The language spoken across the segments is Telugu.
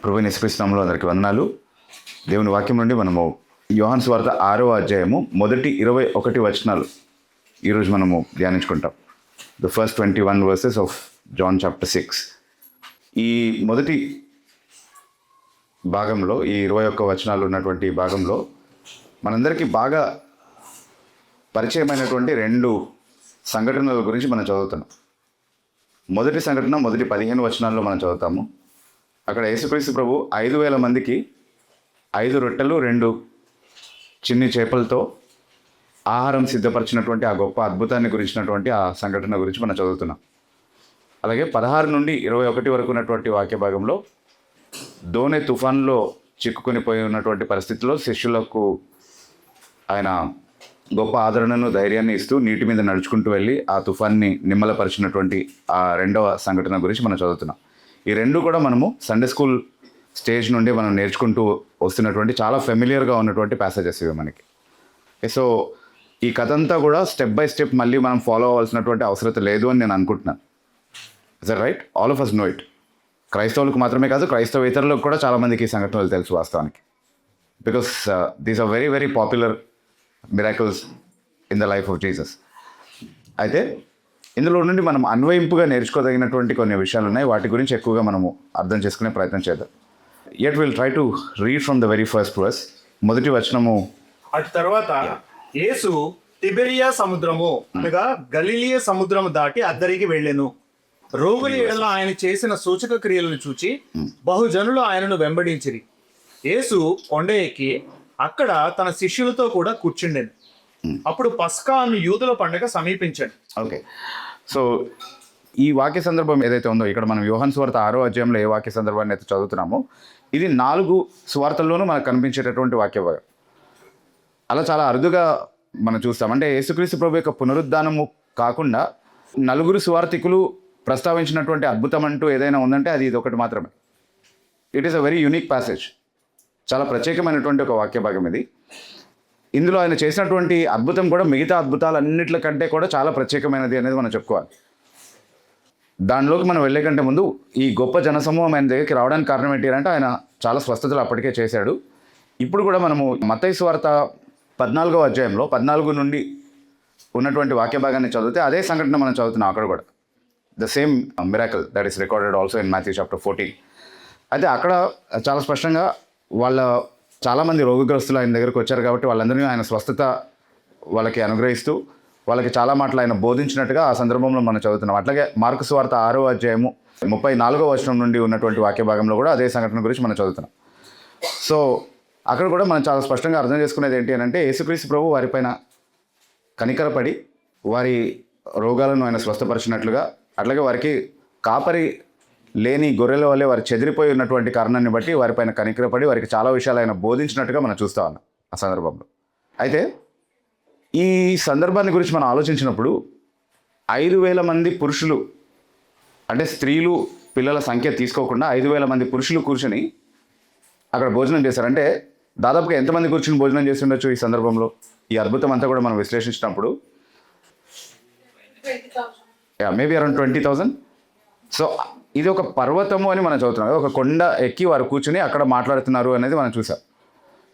ప్రభువైన యేసుక్రీస్తు నామములో అందరికీ వందనాలు. దేవుని వాక్యం నుండి మనము యోహాను సువార్త 6వ అధ్యాయము మొదటి 21 వచనాలు ఈరోజు మనము ధ్యానించుకుంటాం. The first 21 verses of John chapter 6. ఈ మొదటి భాగంలో, ఈ 21 వచనాలు ఉన్నటువంటి భాగంలో మనందరికీ బాగా పరిచయమైనటువంటి రెండు సంఘటనల గురించి మనం చదువుతున్నాం. మొదటి సంఘటన మొదటి 15 వచనాల్లో మనం చదువుతాము. అక్కడ యేసుక్రీస్తు ప్రభు 5,000 మందికి 5 రొట్టెలు 2 చిన్ని చేపలతో ఆహారం సిద్ధపరిచినటువంటి ఆ గొప్ప అద్భుతాన్ని గురించినటువంటి ఆ సంఘటన గురించి మనం చదువుతున్నాం. అలాగే 16 నుండి 21 వరకు ఉన్నటువంటి వాక్య భాగంలో దోణి తుఫాన్లో చిక్కుకొని పోయి ఉన్నటువంటి పరిస్థితిలో శిష్యులకు ఆయన గొప్ప ఆదరణను, ధైర్యాన్ని ఇస్తూ నీటి మీద నడుచుకుంటూ వెళ్ళి ఆ తుఫాన్ని నిమ్మలపరిచినటువంటి ఆ రెండవ సంఘటన గురించి మనం చదువుతున్నాం. ఈ రెండు కూడా మనము సండే స్కూల్ స్టేజ్ నుండి మనం నేర్చుకుంటూ వస్తున్నటువంటి చాలా ఫెమిలియర్గా ఉన్నటువంటి ప్యాసేజెస్ ఇవి మనకి. సో ఈ కథ అంతా కూడా స్టెప్ బై స్టెప్ మళ్ళీ మనం ఫాలో అవ్వాల్సినటువంటి అవసరం లేదు అని నేను అనుకుంటున్నాను. Is that right? All of us know it. క్రైస్తవులకు మాత్రమే కాదు, క్రైస్తవేతరులకు కూడా చాలామందికి ఈ సంఘటనలు తెలుసు వాస్తవానికి. Because these are very very popular miracles in the life of Jesus. అయితే ఇందులో నుండి మనం అన్వయింపుగా నేర్చుకోదగినటువంటి కొన్ని విషయాలు ఉన్నాయి. వాటి గురించి ఎక్కువగా మనము అర్థం చేసుకునే ప్రయత్నం చేద్దాం. Yet will try to read from the very first verse. మొదటి వచనము, అటు తర్వాత యేసు తిబెరియా సముద్రము అనగా గలిలియ సముద్రము దాటి అద్దరికి వెళ్ళెను. రోగుల ఎడల ఆయన చేసిన సూచక క్రియలను చూచి బహుజనులు ఆయనను వెంబడించిరి. యేసు కొండ ఎక్కి అక్కడ తన శిష్యులతో కూడా కూర్చుండెను. అప్పుడు పస్కా అను యూదుల పండుగ సమీపించాడు. ఓకే, సో ఈ వాక్య సందర్భం ఏదైతే ఉందో, ఇక్కడ మనం యోహాను సువార్త 6వ అధ్యాయంలో ఏ వాక్య సందర్భాన్ని అయితే చదువుతున్నామో, ఇది 4 సువార్తల్లోనూ మనకు కనిపించేటటువంటి వాక్య భాగం. అలా చాలా అరుదుగా మనం చూస్తాం. అంటే యేసుక్రీస్తు ప్రభు యొక్క పునరుద్ధానము కాకుండా 4 సువార్తికులు ప్రస్తావించినటువంటి అద్భుతం అంటూ ఏదైనా ఉందంటే అది ఇది ఒకటి మాత్రమే. It is a very unique passage. చాలా ప్రత్యేకమైనటువంటి ఒక వాక్య భాగం ఇది. ఇందులో ఆయన చేసినటువంటి అద్భుతం కూడా మిగతా అద్భుతాలన్నింటి కంటే కూడా చాలా ప్రత్యేకమైనది అనేది మనం చెప్పుకోవాలి. దానిలోకి మనం వెళ్ళే కంటే ముందు ఈ గొప్ప జనసమూహం ఆయన దగ్గరికి రావడానికి కారణం ఏంటి అంటే, ఆయన చాలా స్వస్థతలు అప్పటికే చేశాడు. ఇప్పుడు కూడా మనము మత్తయి సువార్త 14వ అధ్యాయంలో 14 నుండి ఉన్నటువంటి వాక్య భాగాన్ని చదివితే అదే సంఘటన మనం చదువుతున్నాం అక్కడ కూడా. The same miracle that is recorded also in Matthew chapter 14. అయితే అక్కడ చాలా స్పష్టంగా చాలామంది రోగగ్రస్తులు ఆయన దగ్గరకు వచ్చారు కాబట్టి వాళ్ళందరినీ ఆయన స్వస్థత వాళ్ళకి అనుగ్రహిస్తూ వాళ్ళకి చాలా మాటలు ఆయన బోధించినట్టుగా ఆ సందర్భంలో మనం చదువుతున్నాం. అట్లాగే మార్కు సువార్త 6వ అధ్యాయము 34వ వచనం నుండి ఉన్నటువంటి వాక్య భాగంలో కూడా అదే సంఘటన గురించి మనం చదువుతున్నాం. సో అక్కడ కూడా మనం చాలా స్పష్టంగా అర్థం చేసుకునేది ఏంటి అని అంటే, యేసుక్రీస్తు ప్రభు వారిపైన కనికరపడి వారి రోగాలను ఆయన స్వస్థపరిచినట్లుగా, అట్లాగే వారికి కాపరి లేని గొర్రెల వల్లే వారు చెదిరిపోయి ఉన్నటువంటి కారణాన్ని బట్టి వారిపైన కనికరపడి వారికి చాలా విషయాలు ఆయన బోధించినట్టుగా మనం చూస్తా ఉన్నాం ఆ సందర్భంలో. అయితే ఈ సందర్భాన్ని గురించి మనం ఆలోచించినప్పుడు 5,000 మంది పురుషులు, అంటే స్త్రీలు పిల్లల సంఖ్య తీసుకోకుండా 5,000 మంది పురుషులు కూర్చొని అక్కడ భోజనం చేశారంటే దాదాపుగా ఎంతమంది కూర్చొని భోజనం చేసి ఉండొచ్చు ఈ సందర్భంలో? ఈ అద్భుతం అంతా కూడా మనం విశ్లేషించినప్పుడు మేబీ అరౌండ్ 20,000. సో ఇది ఒక పర్వతము అని మనం చదువుతున్నాం. ఒక కొండ ఎక్కి వారు కూర్చుని అక్కడ మాట్లాడుతున్నారు అనేది మనం చూసాం.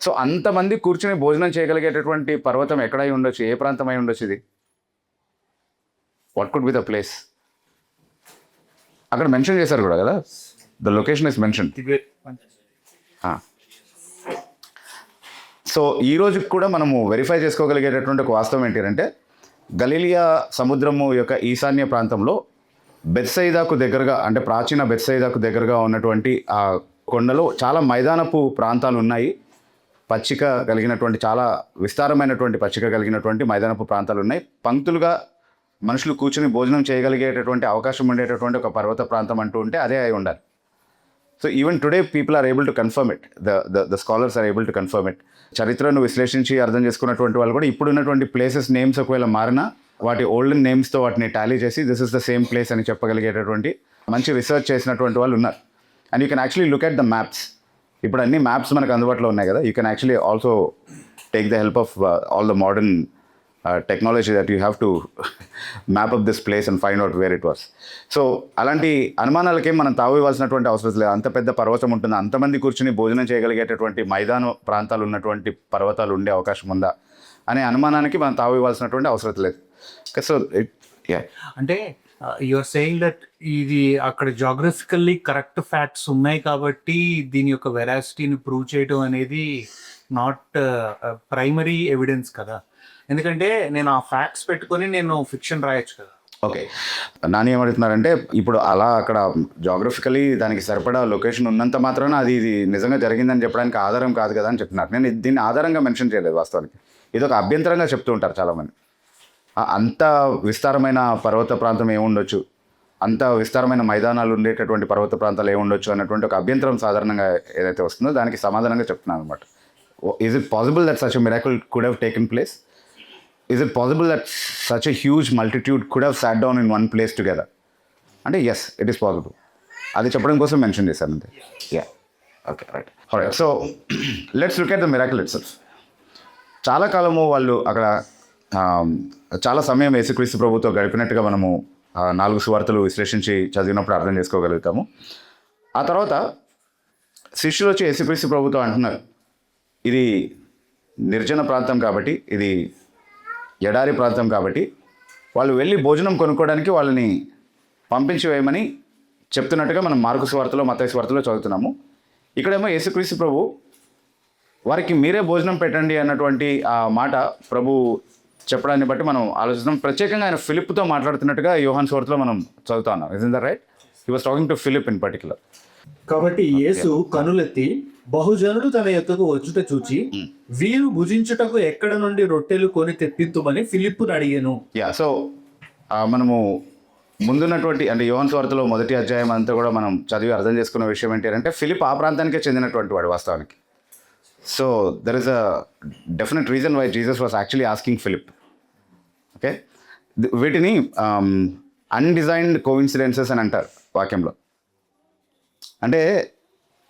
సో అంతమంది కూర్చుని భోజనం చేయగలిగేటటువంటి పర్వతం ఎక్కడై ఉండొచ్చు? ఏ ప్రాంతం అయి ఉండొచ్చు ఇది? What could be the place? అక్కడ మెన్షన్ చేశారు కూడా కదా, the location is mention. So ఈ రోజుకి కూడా మనము వెరిఫై చేసుకోగలిగేటటువంటి ఒక వాస్తవం ఏంటి అంటే, గలిలియా సముద్రము యొక్క ఈశాన్య ప్రాంతంలో బెత్సైదాకు దగ్గరగా, అంటే ప్రాచీన బెత్సైదాకు దగ్గరగా ఉన్నటువంటి ఆ కొండలో చాలా మైదానపు ప్రాంతాలు ఉన్నాయి. పచ్చిక కలిగినటువంటి, చాలా విస్తారమైనటువంటి పచ్చిక కలిగినటువంటి మైదానపు ప్రాంతాలు ఉన్నాయి. పంక్తులుగా మనుషులు కూర్చుని భోజనం చేయగలిగేటటువంటి అవకాశం ఉండేటటువంటి ఒక పర్వత ప్రాంతం అంటూ ఉంటే అదే అయి ఉండాలి. So even today people are able to confirm it. The scholars are able to confirm it. చరిత్రను విశ్లేషించి అర్థం చేసుకున్నటువంటి వాళ్ళు కూడా ఇప్పుడున్నటువంటి ప్లేసెస్ నేమ్స్ ఒకవేళ మారినా వాటి ఓల్డ్ నేమ్స్తో వాటిని టాలీ చేసి this is the same place అని చెప్పగలిగేటటువంటి మంచి రీసెర్చ్ చేసినటువంటి వాళ్ళు ఉన్నారు. And you can actually look at the maps. ఇప్పుడు అన్ని మ్యాప్స్ మనకు అందుబాటులో ఉన్నాయి కదా. You can actually also take the help of all the modern technology that you have to map up this place and find out where it was. So అలాంటి అనుమానాలకేం మనం తావు ఇవ్వాల్సినటువంటి అవసరం లేదు. అంత పెద్ద పర్వతం ఉంటుంది, అంతమంది కూర్చుని భోజనం చేయగలిగేటటువంటి మైదాన ప్రాంతాలు ఉన్నటువంటి పర్వతాలు ఉండే అవకాశం ఉందా అనే అనుమానానికి మనం తావు ఇవ్వాల్సినటువంటి అవసరం లేదు. సో అంటే యువర్ సేయింగ్ దట్ ఇది అక్కడ జాగ్రఫికల్లీ కరెక్ట్ ఫ్యాక్ట్స్ ఉన్నాయి కాబట్టి దీని యొక్క వెరాసిటీని ప్రూవ్ చేయడం అనేది నాట్ ప్రైమరీ ఎవిడెన్స్ కదా. ఎందుకంటే నేను ఆ ఫ్యాక్ట్స్ పెట్టుకొని నేను ఫిక్షన్ రాయొచ్చు కదా. ఓకే, నాని ఏమడుగుతున్నారంటే ఇప్పుడు అలా అక్కడ జాగ్రఫికలీ దానికి సరిపడా లొకేషన్ ఉన్నంత మాత్రాన అది ఇది నిజంగా జరిగిందని చెప్పడానికి ఆధారం కాదు కదా అని చెప్తున్నారు. నేను దీన్ని ఆధారంగా మెన్షన్ చేయలేదు వాస్తవానికి, ఇది ఒక అభ్యంతరంగా చెప్తూ ఉంటారు చాలామంది. అంత విస్తారమైన పర్వత ప్రాంతం ఏముండొచ్చు, అంత విస్తారమైన మైదానాలు ఉండేటటువంటి పర్వత ప్రాంతాలు ఏముండొచ్చు అన్నటువంటి ఒక అభ్యంతరం సాధారణంగా ఏదైతే వస్తుందో దానికి సమాధానంగా చెప్తున్నాను అనమాట. Is it possible that such a miracle could have taken place? Is it possible that such a huge multitude could have sat down in one place together? అంటే yes, it is possible. అది చెప్పడం కోసం మెన్షన్ చేశాను అంతే. Yeah, okay, right. Alright, so let's look at the miracle itself. చాలా కాలము వాళ్ళు అక్కడ చాలా సమయం యేసుక్రీస్తు ప్రభుతో గడిపినట్టుగా మనము 4 సువార్తలు విశ్లేషించి చదివినప్పుడు అర్థం చేసుకోగలుగుతాము. ఆ తర్వాత శిష్యులు వచ్చి యేసుక్రీస్తు ప్రభుతో అంటున్నారు, ఇది నిర్జన ప్రాంతం కాబట్టి, ఇది ఎడారి ప్రాంతం కాబట్టి వాళ్ళు వెళ్ళి భోజనం కొనుక్కోవడానికి వాళ్ళని పంపించి వేయమని చెప్తున్నట్టుగా మనం మార్కు సువార్తలో మత్తయి సువార్తలో చదువుతున్నాము. ఇక్కడేమో యేసుక్రీస్తు ప్రభు వారికి మీరే భోజనం పెట్టండి అన్నటువంటి ఆ మాట ప్రభు చెప్పడాన్ని బట్టి మనం ఆలోచిస్తాం. ప్రత్యేకంగా ఆయన ఫిలిప్తో మాట్లాడుతున్నట్టుగా యోహాన్ సువార్తలో మనం చదువుతా ఉన్నాం. Is that right? He was talking to Philip in particular. కాబట్టి యేసు కనులెత్తి బహుజనులు తన యొద్దకు వచ్చుట చూచి వీరు భుజించుటకు ఎక్కడ నుండి రొట్టెలు కొని తెప్పిద్దుమని ఫిలిప్పును అడిగాను. యా, సో మనము ముందున్నటువంటి అంటే యోహాను సువార్తలో మొదటి అధ్యాయం అంతా కూడా మనం చదివి అర్థం చేసుకున్న విషయం ఏంటి అంటే ఫిలిప్ ఆ ప్రాంతానికే చెందినటువంటి వాడు వాస్తవానికి. So there is a definite reason why Jesus was actually asking Philip. Okay, వీటిని అన్డిజైన్డ్ కోఇన్సిడెన్సెస్ అని అంటారు వాక్యంలో. అంటే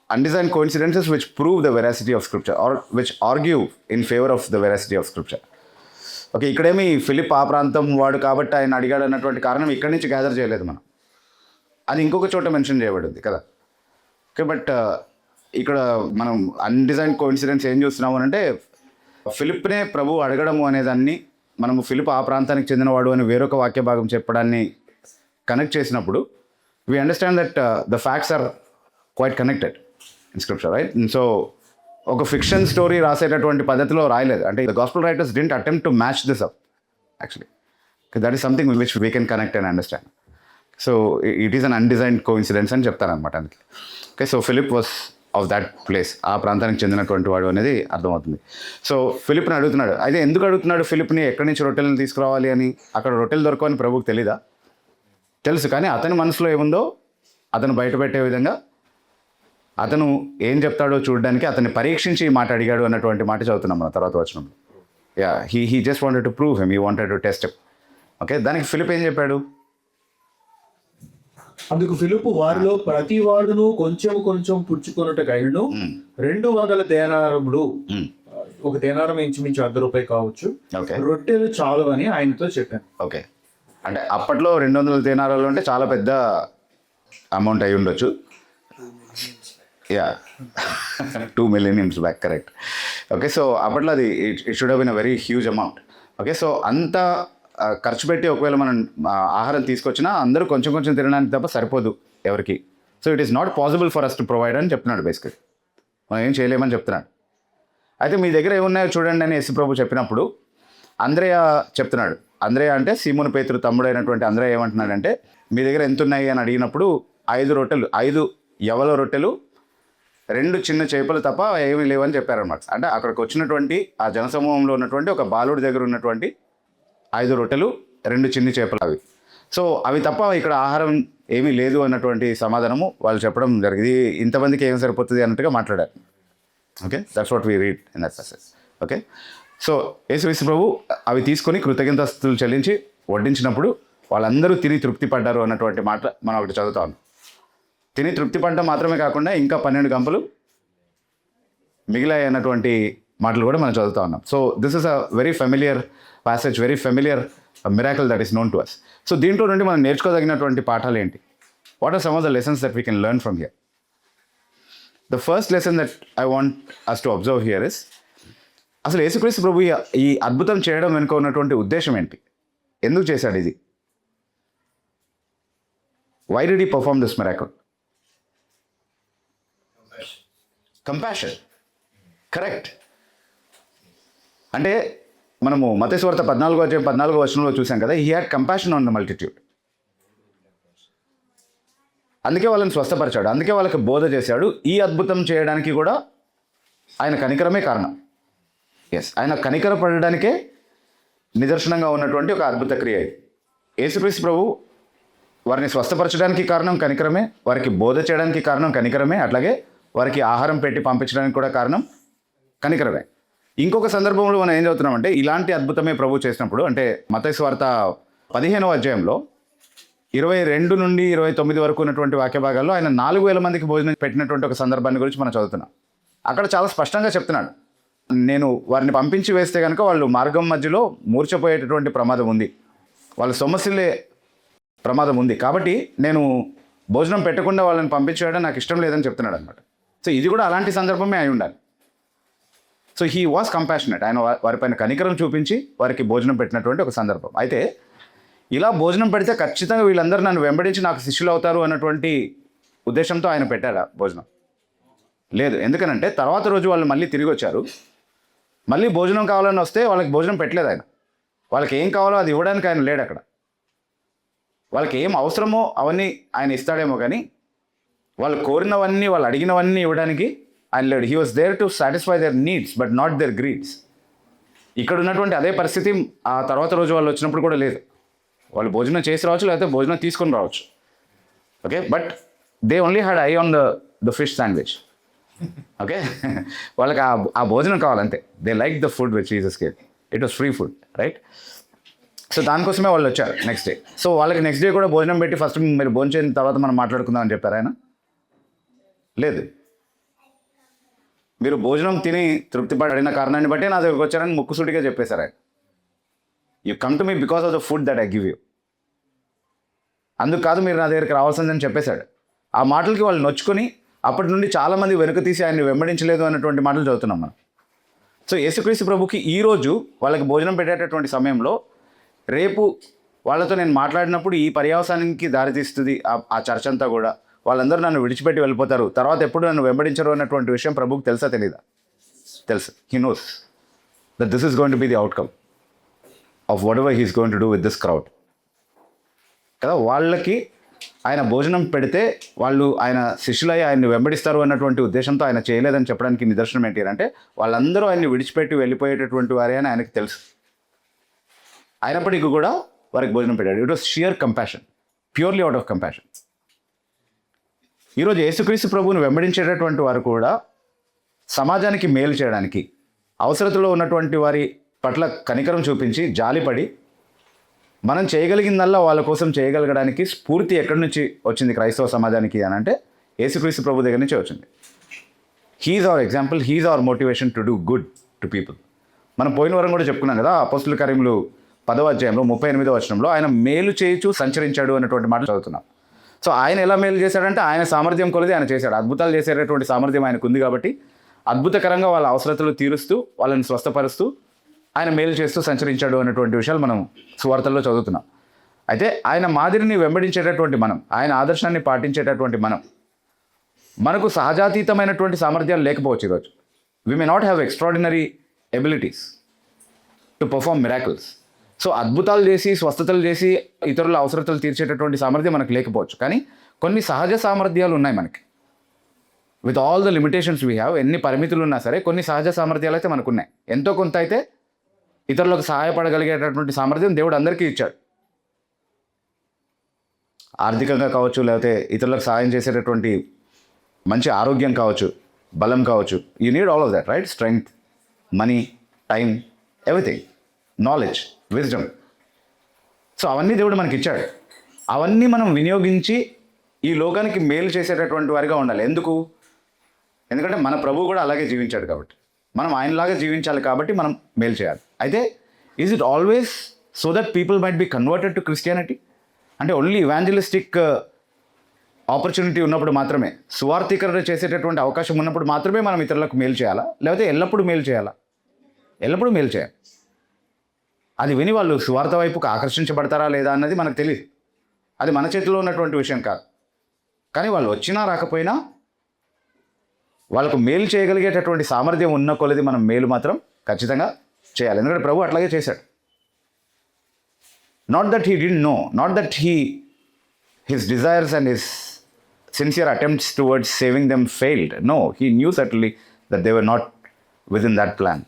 undesigned coincidences which prove the veracity of scripture or which argue in favor of the veracity of scripture. Okay, ఇక్కడేమి ఫిలిప్ ఆ ప్రాంతం వాడు కాబట్టి ఆయన అడిగాడు అన్నటువంటి కారణం ఇక్కడి నుంచి గ్యాదర్ చేయలేదు మనం, అది ఇంకొక చోట మెన్షన్ చేయబడింది కదా. ఓకే, బట్ ఇక్కడ మనం అన్డిజైన్డ్ కోఇన్సిడెన్స్ ఏం చూస్తున్నాము అంటే ఫిలిప్నే ప్రభు అడగడము అనేదాన్ని మనము ఫిలిప్ ఆ ప్రాంతానికి చెందినవాడు అని వేరొక వాక్య భాగం చెప్పడాన్ని కనెక్ట్ చేసినప్పుడు we understand that the facts are quite connected in scripture, right? And so ఒక ఫిక్షన్ స్టోరీ రాసేటటువంటి పద్ధతిలో రాయలేదు. అంటే the gospel writers didn't attempt to match this up actually. That is something which we can connect and understand. So it is an undesigned coincidence అని చెప్తారనమాట అందుకే. Okay, so Philip was of that place, ఆ ప్రాంతానికి చెందినటువంటి వాడు అనేది అర్థమవుతుంది. సో ఫిలిప్ని అడుగుతున్నాడు. అయితే ఎందుకు అడుగుతున్నాడు ఫిలిప్ని ఎక్కడి నుంచి రొట్టెలను తీసుకురావాలి అని? అక్కడ రొట్టెలు దొరకవని ప్రభువుకి తెలీదా? తెలుసు, కానీ అతని మనసులో ఏముందో అతను బయటపెట్టే విధంగా అతను ఏం చెప్తాడో చూడడానికి అతన్ని పరీక్షించి ఈ మాట అడిగాడు అన్నటువంటి మాట చదువుతున్నాం మనం తర్వాత వచనంలో. Yeah, he just wanted to prove him, he wanted to test him. Okay, దానికి ఫిలిప్ ఏం చెప్పాడు? అందుకు ఫిలిప్పు వారిలో ప్రతి వాడును కొంచెం కొంచెం పుచ్చుకొనుటకైనను 200 దేనారములు, ఒక దేనారం ఇంచుమించు ₹100 కావచ్చు, రొట్టెలు చాలు అని ఆయనతో చెప్పాను. ఓకే, అంటే అప్పట్లో 200 దేనారాలు అంటే చాలా పెద్ద అమౌంట్ అయి ఉండొచ్చు. Yeah, 2 million years back, correct. Okay, so అప్పట్లో అది it should have been a very huge amount. Okay, so అంత ఖర్చు పెట్టి ఒకవేళ మనం ఆహారం తీసుకొచ్చినా అందరూ కొంచెం కొంచెం తినడానికి తప్ప సరిపోదు ఎవరికి. So it is not possible for us to provide అని చెప్తున్నాడు బేసికలీ. మనం ఏం చేయలేమని చెప్తున్నాడు. అయితే మీ దగ్గర ఏమున్నాయో చూడండి అని యేసు ప్రభు చెప్పినప్పుడు అంద్రయ చెప్తున్నాడు. అంద్రయ అంటే సీమోను పేతురు తమ్ముడైనటువంటి అంద్రయ ఏమంటున్నాడంటే మీ దగ్గర ఎంత ఉన్నాయి అని అడిగినప్పుడు 5 రొట్టెలు, 5 యవల రొట్టెలు, 2 చిన్న చేపలు తప్ప ఏమీ లేవని చెప్పారనమాట. అంటే అక్కడికి వచ్చినటువంటి ఆ జనసమూహంలో ఉన్నటువంటి ఒక బాలుడి దగ్గర ఉన్నటువంటి 5 రొట్టెలు, 2 చిన్ని చేపలు అవి. సో అవి తప్ప ఇక్కడ ఆహారం ఏమీ లేదు అన్నటువంటి సమాధానము వాళ్ళు చెప్పడం జరిగింది. ఇంతమందికి ఏం సరిపోతుంది అన్నట్టుగా మాట్లాడారు. Okay, that's what we read in that passage. Okay, so యేసుక్రీస్తు ప్రభు అవి తీసుకొని కృతజ్ఞతాస్తుతులు చెల్లించి వడ్డించినప్పుడు వాళ్ళందరూ తిని తృప్తి పడ్డారు అన్నటువంటి మాట మనం ఒకటి చదువుతాం. తిని తృప్తి పడడం మాత్రమే కాకుండా ఇంకా 12 గంపలు మిగిలాయి అన్నటువంటి మాటలు కూడా మనం చదువుతా ఉన్నాం. So this is a very familiar passage, very familiar miracle that is known to us. So దీంట్లో నుండి మనం నేర్చుకోదగినటువంటి పాఠాలు ఏంటి? What are some of the lessons that we can learn from here? The first lesson that I want us to observe here is, అసలు యేసుక్రీస్తు ప్రభు ఈ అద్భుతం చేయడం వెనుక ఉన్నటువంటి ఉద్దేశం ఏంటి? ఎందుకు చేశాడు ఇది? Why did he perform this miracle? Compassion. Correct. అంటే మనము మత్తయి సువార్త 14వ వచనంలో చూసాం కదా, he had compassion on the multitude. అందుకే వాళ్ళని స్వస్థపరిచాడు, అందుకే వాళ్ళకి బోధ చేశాడు. ఈ అద్భుతం చేయడానికి కూడా ఆయన కనికరమే కారణం. ఎస్, ఆయన కనికరపడడానికే నిదర్శనంగా ఉన్నటువంటి ఒక అద్భుత క్రియ ఇది. యేసుక్రీస్తు ప్రభు వారిని స్వస్థపరచడానికి కారణం కనికరమే, వారికి బోధ చేయడానికి కారణం కనికరమే, అట్లాగే వారికి ఆహారం పెట్టి పంపించడానికి కూడా కారణం కనికరమే. ఇంకొక సందర్భంలో మనం ఏం చదువుతున్నామంటే, ఇలాంటి అద్భుతమే ప్రభు చేసినప్పుడు, అంటే మత్తయి సువార్త 15వ అధ్యాయంలో 22 నుండి 29 వరకు ఉన్నటువంటి వాక్య భాగాల్లో ఆయన 4,000 మందికి భోజనం పెట్టినటువంటి ఒక సందర్భాన్ని గురించి మనం చదువుతున్నాం. అక్కడ చాలా స్పష్టంగా చెప్తున్నాడు, నేను వారిని పంపించి వేస్తే కనుక వాళ్ళు మార్గం మధ్యలో మూర్ఛపోయేటటువంటి ప్రమాదం ఉంది, వాళ్ళ సొమ్మసిల్లే ప్రమాదం ఉంది, కాబట్టి నేను భోజనం పెట్టకుండా వాళ్ళని పంపించేయడం నాకు ఇష్టం లేదని చెప్తున్నాడు అనమాట. సో ఇది కూడా అలాంటి సందర్భమే అయి ఉండాలి. So he was compassionate. ఆయన వారిపైన కనికరం చూపించి వారికి భోజనం పెట్టినటువంటి ఒక సందర్భం. అయితే ఇలా భోజనం పెడితే ఖచ్చితంగా వీళ్ళందరూ నన్ను వెంబడించి నాకు శిష్యులు అవుతారు అన్నటువంటి ఉద్దేశంతో ఆయన పెట్టాడా భోజనం? లేదు. ఎందుకనంటే తర్వాత రోజు వాళ్ళు మళ్ళీ తిరిగి వచ్చారు, మళ్ళీ భోజనం కావాలని వస్తే వాళ్ళకి భోజనం పెట్టలేదు ఆయన. వాళ్ళకి ఏం కావాలో అది ఇవ్వడానికి ఆయన లేడు అక్కడ. వాళ్ళకి ఏం అవసరమో అవన్నీ ఆయన ఇస్తాడేమో, కానీ వాళ్ళు కోరినవన్నీ, వాళ్ళు అడిగినవన్నీ ఇవ్వడానికి ఆయన లేడు. He was there to satisfy their needs but not their greeds. ఇక్కడ ఉన్నటువంటి అదే పరిస్థితి ఆ తర్వాత రోజు వాళ్ళు వచ్చినప్పుడు కూడా లేదు. వాళ్ళు భోజనం చేసి రావచ్చు, లేకపోతే భోజనం తీసుకొని రావచ్చు. Okay, but they only had I on the fish sandwich. Okay, వాళ్ళకి ఆ భోజనం కావాలంతే. They like the food which Jesus gave. It was free food, right? So దానికోసమే వాళ్ళు వచ్చారు నెక్స్ట్ డే. సో వాళ్ళకి నెక్స్ట్ డే కూడా భోజనం పెట్టి ఫస్ట్ మీరు భోజనం చేసిన తర్వాత మనం మాట్లాడుకుందాం అని చెప్పారు ఆయన? లేదు. మీరు భోజనం తిని తృప్తి పడిన కారణాన్ని బట్టి నా దగ్గరకు వచ్చారని ముక్కుసూటిగా చెప్పేశారు ఆయన. You come to me because of the food that I give you. అందుకు కాదు మీరు నా దగ్గరికి రావాల్సిందని చెప్పేశాడు. ఆ మాటలకి వాళ్ళు నొచ్చుకొని అప్పటి నుండి చాలామంది వెనుక తీసి ఆయన్ని వెంబడించలేదు అన్నటువంటి మాటలు చదువుతున్నాం మనం. సో యేసుక్రీస్తు ప్రభుకి ఈరోజు వాళ్ళకి భోజనం పెట్టేటటువంటి సమయంలో, రేపు వాళ్ళతో నేను మాట్లాడినప్పుడు ఈ పర్యవసానానికి దారితీస్తుంది ఆ చర్చ అంతా కూడా. వాళ్ళందరూ నన్ను విడిచిపెట్టి వెళ్ళిపోతారు, తర్వాత ఎప్పుడు నన్ను వెంబడించరు అన్నటువంటి విషయం ప్రభుకి తెలుసా తెలీదా? తెలుసు. He knows that this is going to be the outcome of what ever he's going to do with this crowd కదా. వాళ్ళకి ఆయన భోజనం పెడితే వాళ్ళు ఆయన శిష్యులై ఆయన్ని వెంబడిస్తారు అన్నటువంటి ఉద్దేశంతో ఆయన చేయలేదని చెప్పడానికి నిదర్శనం ఏంటి అంటే, వాళ్ళందరూ ఆయన్ని విడిచిపెట్టి వెళ్ళిపోయేటటువంటి వారే అని ఆయనకు తెలుసు. అయినప్పటికీ కూడా వారికి భోజనం పెట్టాడు. It was shear compassion, purely out of compassion. ఈరోజు యేసుక్రీస్తు ప్రభువును వెంబడించేటటువంటి వారు కూడా సమాజానికి మేలు చేయడానికి, అవసరతలో ఉన్నటువంటి వారి పట్ల కనికరం చూపించి జాలిపడి మనం చేయగలిగిందల్లా వాళ్ళ కోసం చేయగలగడానికి స్ఫూర్తి ఎక్కడి నుంచి వచ్చింది క్రైస్తవ సమాజానికి అని అంటే, యేసుక్రీస్తు ప్రభు దగ్గర నుంచి వచ్చింది. He is our example, he is our motivation to do good to people. మనం పోయిన వారం కూడా చెప్పుకున్నాం కదా, అపోస్తుల కార్యములు 10వ అధ్యాయంలో 38వ వచనంలో ఆయన మేలు చేయుచు సంచరించాడు అన్నటువంటి మాట చదువుతున్నాం. సో ఆయన ఎలా మేలు చేశాడంటే, ఆయన సామర్థ్యం కొలది ఆయన చేశాడు. అద్భుతాలు చేసేటటువంటి సామర్థ్యం ఆయనకు ఉంది కాబట్టి అద్భుతకరంగా వాళ్ళ అవసరతలు తీరుస్తూ, వాళ్ళని స్వస్థపరుస్తూ ఆయన మేలు చేస్తూ సంచరించాడు అన్నటువంటి విషయాలు మనం సువార్తల్లో చదువుతున్నాం. అయితే ఆయన మాదిరిని వెంబడించేటటువంటి మనం, ఆయన ఆదర్శాన్ని పాటించేటటువంటి మనకు సహజాతీతమైనటువంటి సామర్థ్యాలు లేకపోవచ్చు ఈరోజు. We may not have extraordinary abilities to perform miracles. So అద్భుతాలు చేసి, స్వస్థతలు చేసి, ఇతరుల అవసరతలు తీర్చేటటువంటి సామర్థ్యం మనకు లేకపోవచ్చు, కానీ కొన్ని సహజ సామర్థ్యాలు ఉన్నాయి మనకి. With all the limitations we have, ఎన్ని పరిమితులు ఉన్నా సరే కొన్ని సహజ సామర్థ్యాలు అయితే మనకు ఉన్నాయి. ఎంతో కొంత అయితే ఇతరులకు సహాయపడగలిగేటటువంటి సామర్థ్యం దేవుడు అందరికీ ఇచ్చాడు. ఆర్థికంగా కావచ్చు, లేకపోతే ఇతరులకు సహాయం చేసేటటువంటి మంచి ఆరోగ్యం కావచ్చు, బలం కావచ్చు. You need all of that, right? Strength, money, time, everything, knowledge, wisdom. So అవన్నీ దేవుడు మనకి ఇచ్చాడు. అవన్నీ మనం వినియోగించి ఈ లోకానికి మేలు చేసేటటువంటి వారిగా ఉండాలి. ఎందుకంటే మన ప్రభువు కూడా అలాగే జీవించాడు కాబట్టి. మనం ఆయనలాగా జీవించాలి కాబట్టి మనం మేలు చేయాలి. అయితే is it always so that people might be converted to Christianity? అంటే ఓన్లీ ఇవాంజలిస్టిక్ ఆపర్చునిటీ ఉన్నప్పుడు మాత్రమే, సువార్థీకరణ చేసేటటువంటి అవకాశం ఉన్నప్పుడు మాత్రమే మనం ఇతరులకు మేలు చేయాలా, లేకపోతే ఎల్లప్పుడూ మేలు చేయాలా? ఎల్లప్పుడూ మేలు చేయాలి. అది విని వాళ్ళు సువార్త వైపుకు ఆకర్షించబడతారా లేదా అన్నది మనకు తెలియదు, అది మన చేతిలో ఉన్నటువంటి విషయం కాదు. కానీ వాళ్ళు వచ్చినా రాకపోయినా వాళ్ళకు మేలు చేయగలిగేటటువంటి సామర్థ్యం ఉన్న కొలది మనం మేలు మాత్రం ఖచ్చితంగా చేయాలి. ఎందుకంటే ప్రభు అట్లాగే చేశాడు. Not that he did no, not that his desires and his sincere attempts towards saving them failed. No, he knew certainly that they were not within that plan.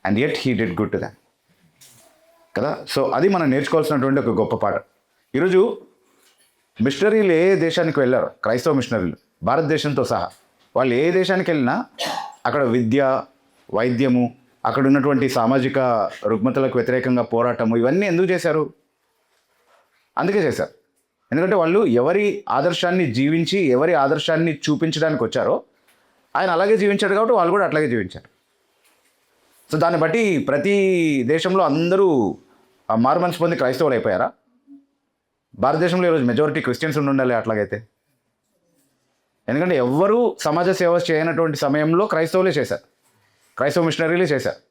And yet he did good to them. కదా? సో అది మనం నేర్చుకోవాల్సినటువంటి ఒక గొప్ప పాఠం. ఈరోజు మిషనరీలు ఏ దేశానికి వెళ్ళారో, క్రైస్తవ మిషనరీలు భారతదేశంతో సహా, వాళ్ళు ఏ దేశానికి వెళ్ళినా అక్కడ విద్య, వైద్యము, అక్కడ ఉన్నటువంటి సామాజిక రుగ్మతలకు వ్యతిరేకంగా పోరాటము, ఇవన్నీ ఎందుకు చేశారు? అందుకే చేశారు. ఎందుకంటే వాళ్ళు ఎవరి ఆదర్శాన్ని జీవించి ఎవరి ఆదర్శాన్ని చూపించడానికి వచ్చారో ఆయన అలాగే జీవించాడు కాబట్టి వాళ్ళు కూడా అట్లాగే జీవించారు. సో దాన్ని బట్టి ప్రతి దేశంలో అందరూ మారు మనసు పొంది క్రైస్తవులు అయిపోయారా? భారతదేశంలో ఈరోజు మెజారిటీ క్రిస్టియన్స్ ఉండాలి అట్లాగైతే. ఎందుకంటే ఎవ్వరూ సమాజ సేవ చేయనటువంటి సమయంలో క్రైస్తవులే చేశారు, క్రైస్తవ మిషనరీలే చేశారు,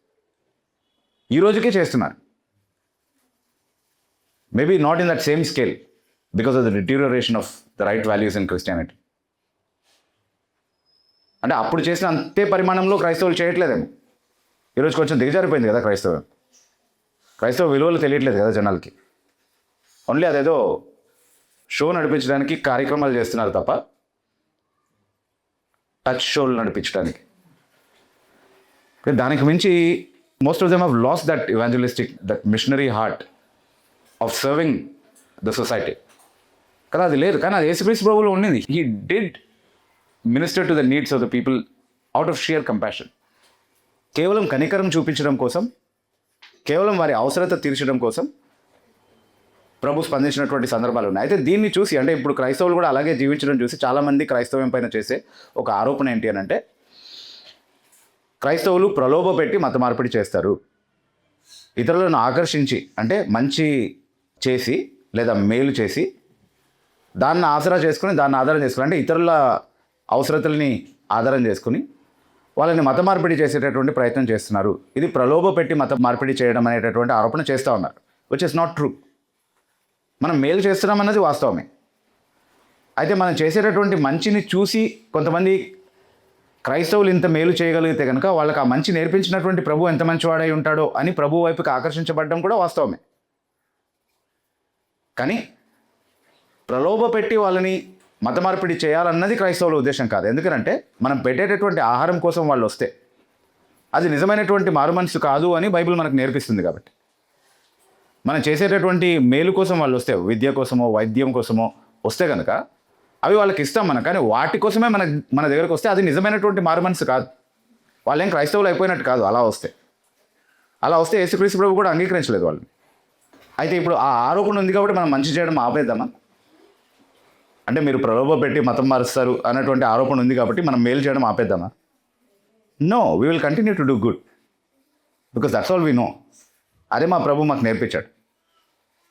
ఈ రోజుకే చేస్తున్నారు. Maybe not in that same scale because of the deterioration of the right values in Christianity. అంటే అప్పుడు చేసిన అంతే పరిమాణంలో క్రైస్తవులు చేయట్లేదేమో. ఈరోజు కొంచెం దిగజారిపోయింది కదా క్రైస్తవ విలువలు తెలియట్లేదు కదా జనాలకి. ఓన్లీ అదేదో షో నడిపించడానికి కార్యక్రమాలు చేస్తున్నారు తప్ప టచ్ షోలు నడిపించడానికి. దానికి మించి most of them have lost that evangelistic, that missionary heart of serving the society కదా. అది లేదు, కానీ అది యేసుక్రీస్తు ప్రభువులో ఉండింది. He did minister to the needs of the people out of sheer compassion. కేవలం కనికరం చూపించడం కోసం, కేవలం వారి అవసరత తీర్చడం కోసం ప్రభు స్పందించినటువంటి సందర్భాలు ఉన్నాయి. అయితే దీన్ని చూసి, అంటే ఇప్పుడు క్రైస్తవులు కూడా అలాగే జీవించడం చూసి చాలామంది క్రైస్తవం పైన చేసే ఒక ఆరోపణ ఏంటి అని అంటే, క్రైస్తవులు ప్రలోభ పెట్టి మత మార్పిడి చేస్తారు, ఇతరులను ఆకర్షించి, అంటే మంచి చేసి లేదా మేలు చేసి దాన్ని ఆసరా చేసుకుని, దాన్ని ఆధారం చేసుకుని, అంటే ఇతరుల అవసరతల్ని ఆధారం చేసుకుని వాళ్ళని మత మార్పిడి చేసేటటువంటి ప్రయత్నం చేస్తున్నారు. ఇది ప్రలోభ పెట్టి మత మార్పిడి చేయడం అనేటటువంటి ఆరోపణ చేస్తూ ఉన్నారు, విచ్ ఇస్ నాట్ ట్రూ. మనం మేలు చేస్తున్నాం అన్నది వాస్తవమే. అయితే మనం చేసేటటువంటి మంచిని చూసి కొంతమంది క్రైస్తవులు ఇంత మేలు చేయగలిగితే కనుక వాళ్ళకి ఆ మంచి నేర్పించినటువంటి ప్రభు ఎంత మంచివాడై ఉంటాడో అని ప్రభు వైపుకి ఆకర్షించబడడం కూడా వాస్తవమే. కానీ ప్రలోభ పెట్టి వాళ్ళని మత మార్పిడి చేయాలన్నది క్రైస్తవుల ఉద్దేశం కాదు. ఎందుకంటే మనం పెట్టేటటువంటి ఆహారం కోసం వాళ్ళు వస్తే అది నిజమైనటువంటి మారు మనసు కాదు అని బైబిల్ మనకు నేర్పిస్తుంది. కాబట్టి మనం చేసేటటువంటి మేలు కోసం వాళ్ళు వస్తే, విద్య కోసమో వైద్యం కోసమో వస్తే కనుక అవి వాళ్ళకి ఇస్తాం మనం, కానీ వాటి కోసమే మన దగ్గరకు వస్తే అది నిజమైనటువంటి మారు మనసు కాదు. వాళ్ళేం క్రైస్తవులు అయిపోయినట్టు కాదు. అలా వస్తే యేసుక్రీస్తు ప్రభు కూడా అంగీకరించలేదు వాళ్ళని. అయితే ఇప్పుడు ఆ ఆరోపణ ఉంది కాబట్టి మనం మంచి చేయడం ఆపేద్దామా? అంటే మీరు ప్రలోభ పెట్టి మతం మారుస్తారు అన్నటువంటి ఆరోపణ ఉంది కాబట్టి మనం మేలు చేయడం ఆపేద్దామా? No, we will continue to do good, because that's all we know. అదే మా ప్రభు మాకు నేర్పించాడు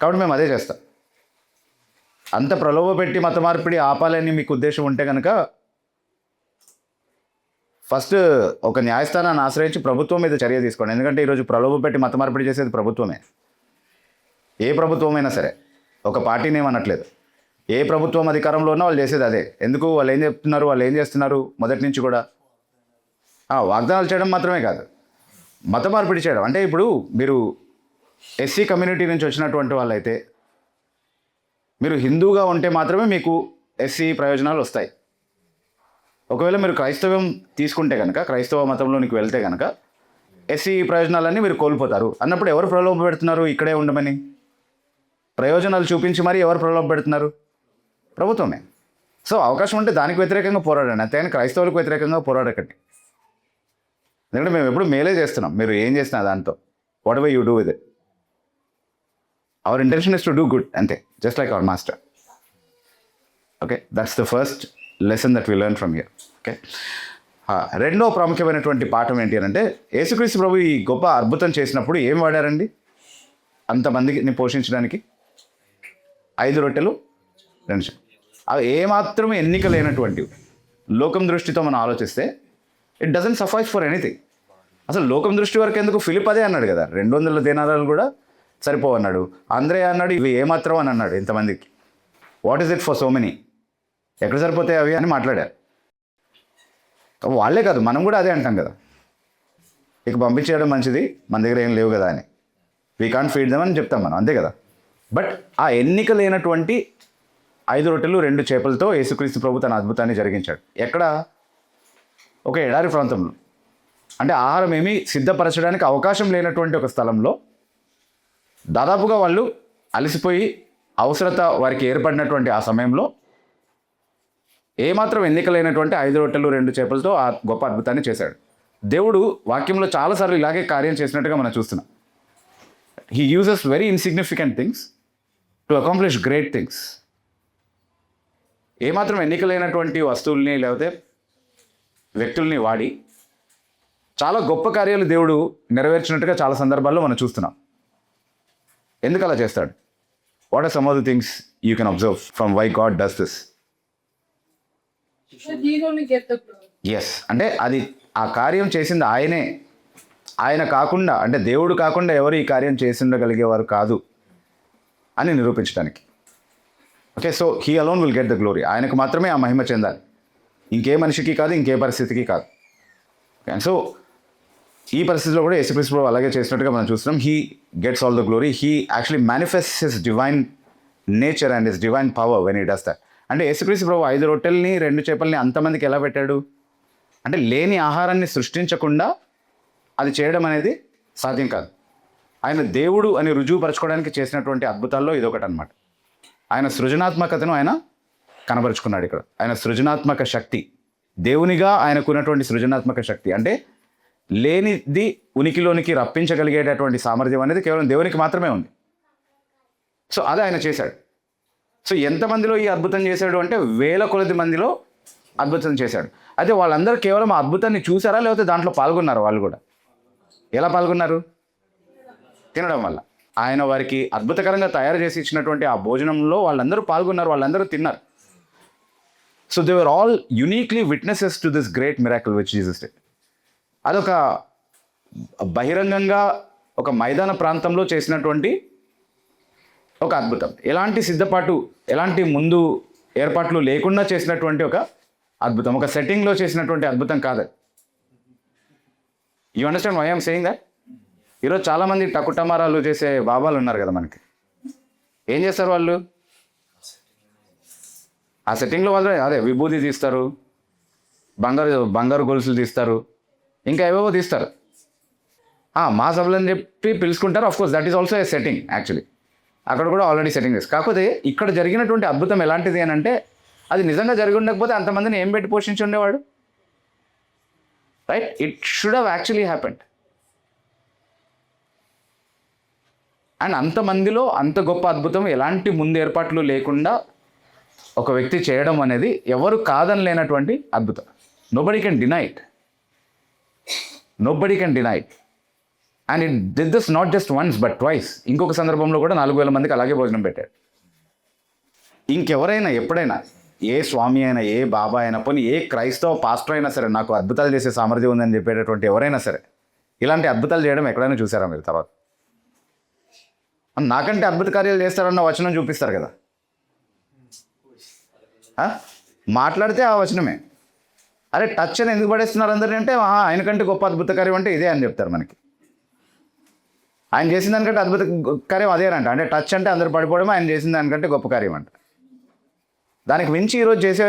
కాబట్టి మేము అదే చేస్తాం. అంత ప్రలోభ పెట్టి మత మార్పిడి ఆపాలని మీకు ఉద్దేశం ఉంటే కనుక ఫస్ట్ ఒక న్యాయస్థానాన్ని ఆశ్రయించి ప్రభుత్వం మీద చర్య తీసుకోండి. ఎందుకంటే ఈరోజు ప్రలోభ పెట్టి మత మార్పిడి చేసేది ప్రభుత్వమే. ఏ ప్రభుత్వమైనా సరే, ఒక పార్టీని ఏమనట్లేదు. ఏ ప్రభుత్వం అధికారంలో ఉన్నా వాళ్ళు చేసేది అదే. ఎందుకు? వాళ్ళు ఏం చెప్తున్నారు, వాళ్ళు ఏం చేస్తున్నారు మొదటి నుంచి కూడా వాగ్దానాలు చేయడం మాత్రమే కాదు, మత మార్పిడి చేయడం. అంటే ఇప్పుడు మీరు ఎస్సీ కమ్యూనిటీ నుంచి వచ్చినటువంటి వాళ్ళైతే మీరు హిందూగా ఉంటే మాత్రమే మీకు ఎస్సీ ప్రయోజనాలు వస్తాయి. ఒకవేళ మీరు క్రైస్తవం తీసుకుంటే కనుక, క్రైస్తవ మతంలోనికి వెళ్తే కనుక ఎస్సీ ప్రయోజనాలన్నీ మీరు కోల్పోతారు. అన్నప్పుడు ఎవరు ప్రలోభ పెడుతున్నారు ఇక్కడే ఉండమని? ప్రయోజనాలు చూపించి మరి ఎవరు ప్రలోభ పెడుతున్నారు? ప్రభుత్వమే. సో అవకాశం ఉంటే దానికి వ్యతిరేకంగా పోరాడండి, అంతేగాని క్రైస్తవులకు వ్యతిరేకంగా పోరాడకండి. ఎందుకంటే మేము ఎప్పుడు మేలే చేస్తున్నాం, మీరు ఏం చేసినా దాంతో. Whatever you do with it, our intention is to do good, అంతే, just like our master. Okay, that's the first lesson that we learn from here. Okay, రెండో ప్రాముఖ్యమైనటువంటి పాఠం ఏంటి అని అంటే యేసుక్రీస్తు ప్రభు ఈ గొప్ప అద్భుతం చేసినప్పుడు ఏం వాడారండి అంతమందిని పోషించడానికి? 5 రొట్టెలు 2 చేపలు. అవి ఏమాత్రం ఎన్నిక లేనటువంటివి. లోకం దృష్టితో మనం ఆలోచిస్తే it doesn't suffice for anything. అసలు లోకం దృష్టి వరకు ఎందుకు? ఫిలిప్ అదే అన్నాడు కదా, 200 దేనారాలు కూడా సరిపోవన్నాడు. అంద్రే అన్నాడు ఇవి ఏమాత్రం అని అన్నాడు ఇంతమందికి. What is it for so many? ఎక్కడ సరిపోతాయి అవి అని మాట్లాడారు. వాళ్ళే కాదు, మనం కూడా అదే అంటాం కదా, ఇక పంపించేయడం మంచిది, మన దగ్గర ఏం లేవు కదా అని. వీ కాంట్ ఫీడ్ దెమ్ అని చెప్తాం మనం, అంతే కదా. బట్ ఆ ఎన్నిక లేనటువంటి 5 రొట్టెలు 2 చేపలతో యేసుక్రీస్తు ప్రభు తన అద్భుతాన్ని జరిగించాడు. ఎక్కడ? ఒక ఎడారి ప్రాంతంలో, అంటే ఆహారం ఏమీ సిద్ధపరచడానికి అవకాశం లేనటువంటి ఒక స్థలంలో, దాదాపుగా వాళ్ళు అలసిపోయి అవసరత వారికి ఏర్పడినటువంటి ఆ సమయంలో ఏమాత్రం ఎన్నిక లేనటువంటి 5 రొట్టెలు 2 చేపలతో ఆ గొప్ప అద్భుతాన్ని చేశాడు. దేవుడు వాక్యంలో చాలాసార్లు ఇలాగే కార్యం చేసినట్టుగా మనం చూస్తున్నాం. He uses very insignificant things to accomplish great things. ఏమాత్రం ఎన్నిక లేనటువంటి వస్తువుల్ని లేకపోతే వ్యక్తుల్ని వాడి చాలా గొప్ప కార్యాలు దేవుడు నెరవేర్చినట్టుగా చాలా సందర్భాల్లో మనం చూస్తున్నాం. ఎందుకు అలా చేస్తాడు? What are some of the things you can observe from why God does this? Yes, అంటే అది ఆ కార్యం చేసింది ఆయనే. ఆయన కాకుండా, అంటే దేవుడు కాకుండా ఎవరు ఈ కార్యం చేసి ఉండగలిగేవారు కాదు అని నిరూపించడానికి. Okay, so he alone will get the glory. ఆయనకు మాత్రమే ఆ మహిమ చెందాలి, ఇంకే మనిషికి కాదు, ఇంకే పరిస్థితికి కాదు. అండ్ సో ఈ పరిస్థితిలో కూడా యేసుక్రీస్తు ప్రభు అలాగే చేసినట్టుగా మనం చూస్తున్నాం. He gets all the glory. He actually manifests his divine nature and his divine power when he does that. అంటే యేసుక్రీస్తు ప్రభు 5 రొట్టెల్ని 2 చేపల్ని అంతమందికి ఎలా పెట్టాడు? అంటే లేని ఆహారాన్ని సృష్టించకుండా అది చేయడం అనేది సాధ్యం కాదు. ఆయన దేవుడు అని రుజువుపరచుకోవడానికి చేసినటువంటి అద్భుతాల్లో ఇదొకటి అనమాట. ఆయన సృజనాత్మకతను ఆయన కనబరుచుకున్నాడు ఇక్కడ. ఆయన సృజనాత్మక శక్తి, దేవునిగా ఆయనకున్నటువంటి సృజనాత్మక శక్తి, అంటే లేనిది ఉనికిలోనికి రప్పించగలిగేటటువంటి సామర్థ్యం అనేది కేవలం దేవునికి మాత్రమే ఉంది. సో అదే ఆయన చేశాడు. సో ఎంతమందిలో ఈ అద్భుతం చేశాడు అంటే 1000 కొలది మందిలో అద్భుతం చేశాడు. అయితే వాళ్ళందరూ కేవలం ఆ అద్భుతాన్ని చూసారా, లేకపోతే దాంట్లో పాల్గొన్నారు? వాళ్ళు కూడా ఎలా పాల్గొన్నారు? తినడం వల్ల. ఆయన వారికి అద్భుతకరంగా తయారు చేసి ఇచ్చినటువంటి ఆ భోజనంలో వాళ్ళందరూ పాల్గొన్నారు, వాళ్ళందరూ తిన్నారు. So they were all uniquely witnesses to this great miracle which Jesus did. అదొక బహిరంగంగా ఒక మైదాన ప్రాంతంలో చేసినటువంటి ఒక అద్భుతం. ఎలాంటి సిద్ధపాటు, ఎలాంటి ముందు ఏర్పాట్లు లేకుండా చేసినటువంటి ఒక అద్భుతం, ఒక సెట్టింగ్లో చేసినటువంటి అద్భుతం కాదు. You understand why I'm saying that? ఈరోజు చాలామంది టకుటమారాలు చేసే బాబాలు ఉన్నారు కదా మనకి. ఏం చేస్తారు వాళ్ళు? ఆ సెట్టింగ్లో వాళ్ళు అదే విభూతి తీస్తారు, బంగారు గొలుసులు తీస్తారు, ఇంకా ఏవేవో తీస్తారు. మా సభలు అని చెప్పి పిలుచుకుంటారు. Of course that is also a setting actually. అక్కడ కూడా ఆల్రెడీ సెట్టింగ్ చేస్తారు. కాకపోతే ఇక్కడ జరిగినటువంటి అద్భుతం ఎలాంటిది అని అంటే, అది నిజంగా జరిగి ఉండకపోతే అంతమందిని ఏం పెట్టి పోషించి ఉండేవాడు? Right? It should have actually happened. And అంతమందిలో అంత గొప్ప అద్భుతం ఎలాంటి ముందు ఏర్పాట్లు లేకుండా ఒక వ్యక్తి చేయడం అనేది ఎవరు కాదని లేనటువంటి అద్భుతం. Nobody can deny it. Nobody can deny it. And it did this not just once but twice. ఇంకొక సందర్భంలో కూడా 4000 మందికి అలాగే భోజనం పెట్టాడు. ఇంకెవరైనా ఎప్పుడైనా ఏ స్వామి అయినా, ఏ బాబా అయినా, పోనీ ఏ క్రైస్తవ పాస్టర్ అయినా సరే, నాకు అద్భుతాలు చేసే సామర్థ్యం ఉందని చెప్పేటటువంటి ఎవరైనా సరే ఇలాంటి అద్భుతాలు చేయడం ఎక్కడైనా చూసారా మీరు? తర్వాత నాకంటే అద్భుత కార్యాలు చేస్తారన్న వచనం చూపిస్తారు కదా. మాట్లాడితే ఆ వచనమే. అరే టచ్ అని ఎందుకు పడేస్తున్నారు అందరినీ అంటే, ఆయనకంటే గొప్ప అద్భుత కార్యం అంటే ఇదే అని చెప్తారు మనకి. ఆయన చేసిన దానికంటే అద్భుత కార్యం అదేనంట. అంటే టచ్ అంటే అందరు పడిపోవడం, ఆయన చేసిన దానికంటే గొప్ప కార్యం అంట. దానికి మించి ఈరోజు చేసే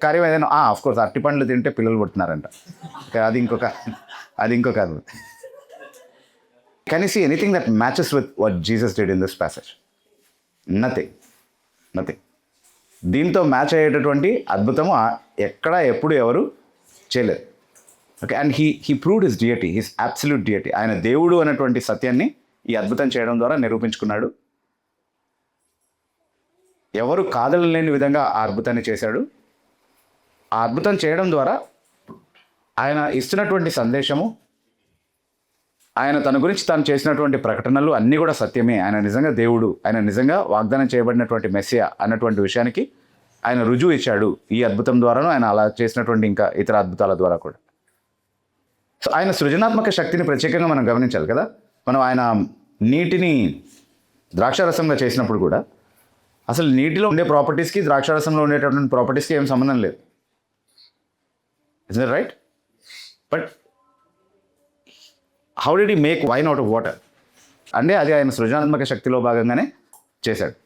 కార్యం ఏదైనా, ఆఫ్కోర్స్ అరటి పండ్లు తింటే పిల్లలు పుడుతున్నారంట, అది ఇంకొక అద్భుతం. Can you see anything that matches with what Jesus did in this passage? Nothing. దీంతో మ్యాచ్ అయ్యేటటువంటి అద్భుతము ఎక్కడ ఎప్పుడు ఎవరు చేయలేదు. Okay, and he proved his deity, his absolute deity. ఆయన దేవుడు అనేటువంటి సత్యాన్ని ఈ అద్భుతం చేయడం ద్వారా నిరూపించుకున్నాడు. ఎవరు కాదనలేని విధంగా ఆ అద్భుతాన్ని చేశాడు. ఆ అద్భుతం చేయడం ద్వారా ఆయన ఇస్తున్నటువంటి సందేశము, ఆయన తన గురించి తాను చేసినటువంటి ప్రకటనలు అన్నీ కూడా సత్యమే. ఆయన నిజంగా దేవుడు, ఆయన నిజంగా వాగ్దానం చేయబడినటువంటి మెస్సియా అన్నటువంటి విషయానికి ఆయన రుజువు ఇచ్చాడు ఈ అద్భుతం ద్వారాను, ఆయన అలా చేసినటువంటి ఇంకా ఇతర అద్భుతాల ద్వారా కూడా. సో ఆయన సృజనాత్మక శక్తిని ప్రత్యేకంగా మనం గమనించాలి కదా. మనం ఆయన నీటిని ద్రాక్షారసంగా చేసినప్పుడు కూడా అసలు నీటిలో ఉండే ప్రాపర్టీస్కి ద్రాక్షారసంలో ఉండేటటువంటి ప్రాపర్టీస్కి ఏం సంబంధం లేదు. Is that right? But how did he make wine out of water అంటే అది ఆయన సృజనాత్మక శక్తిలో భాగంగానే చేశాడు.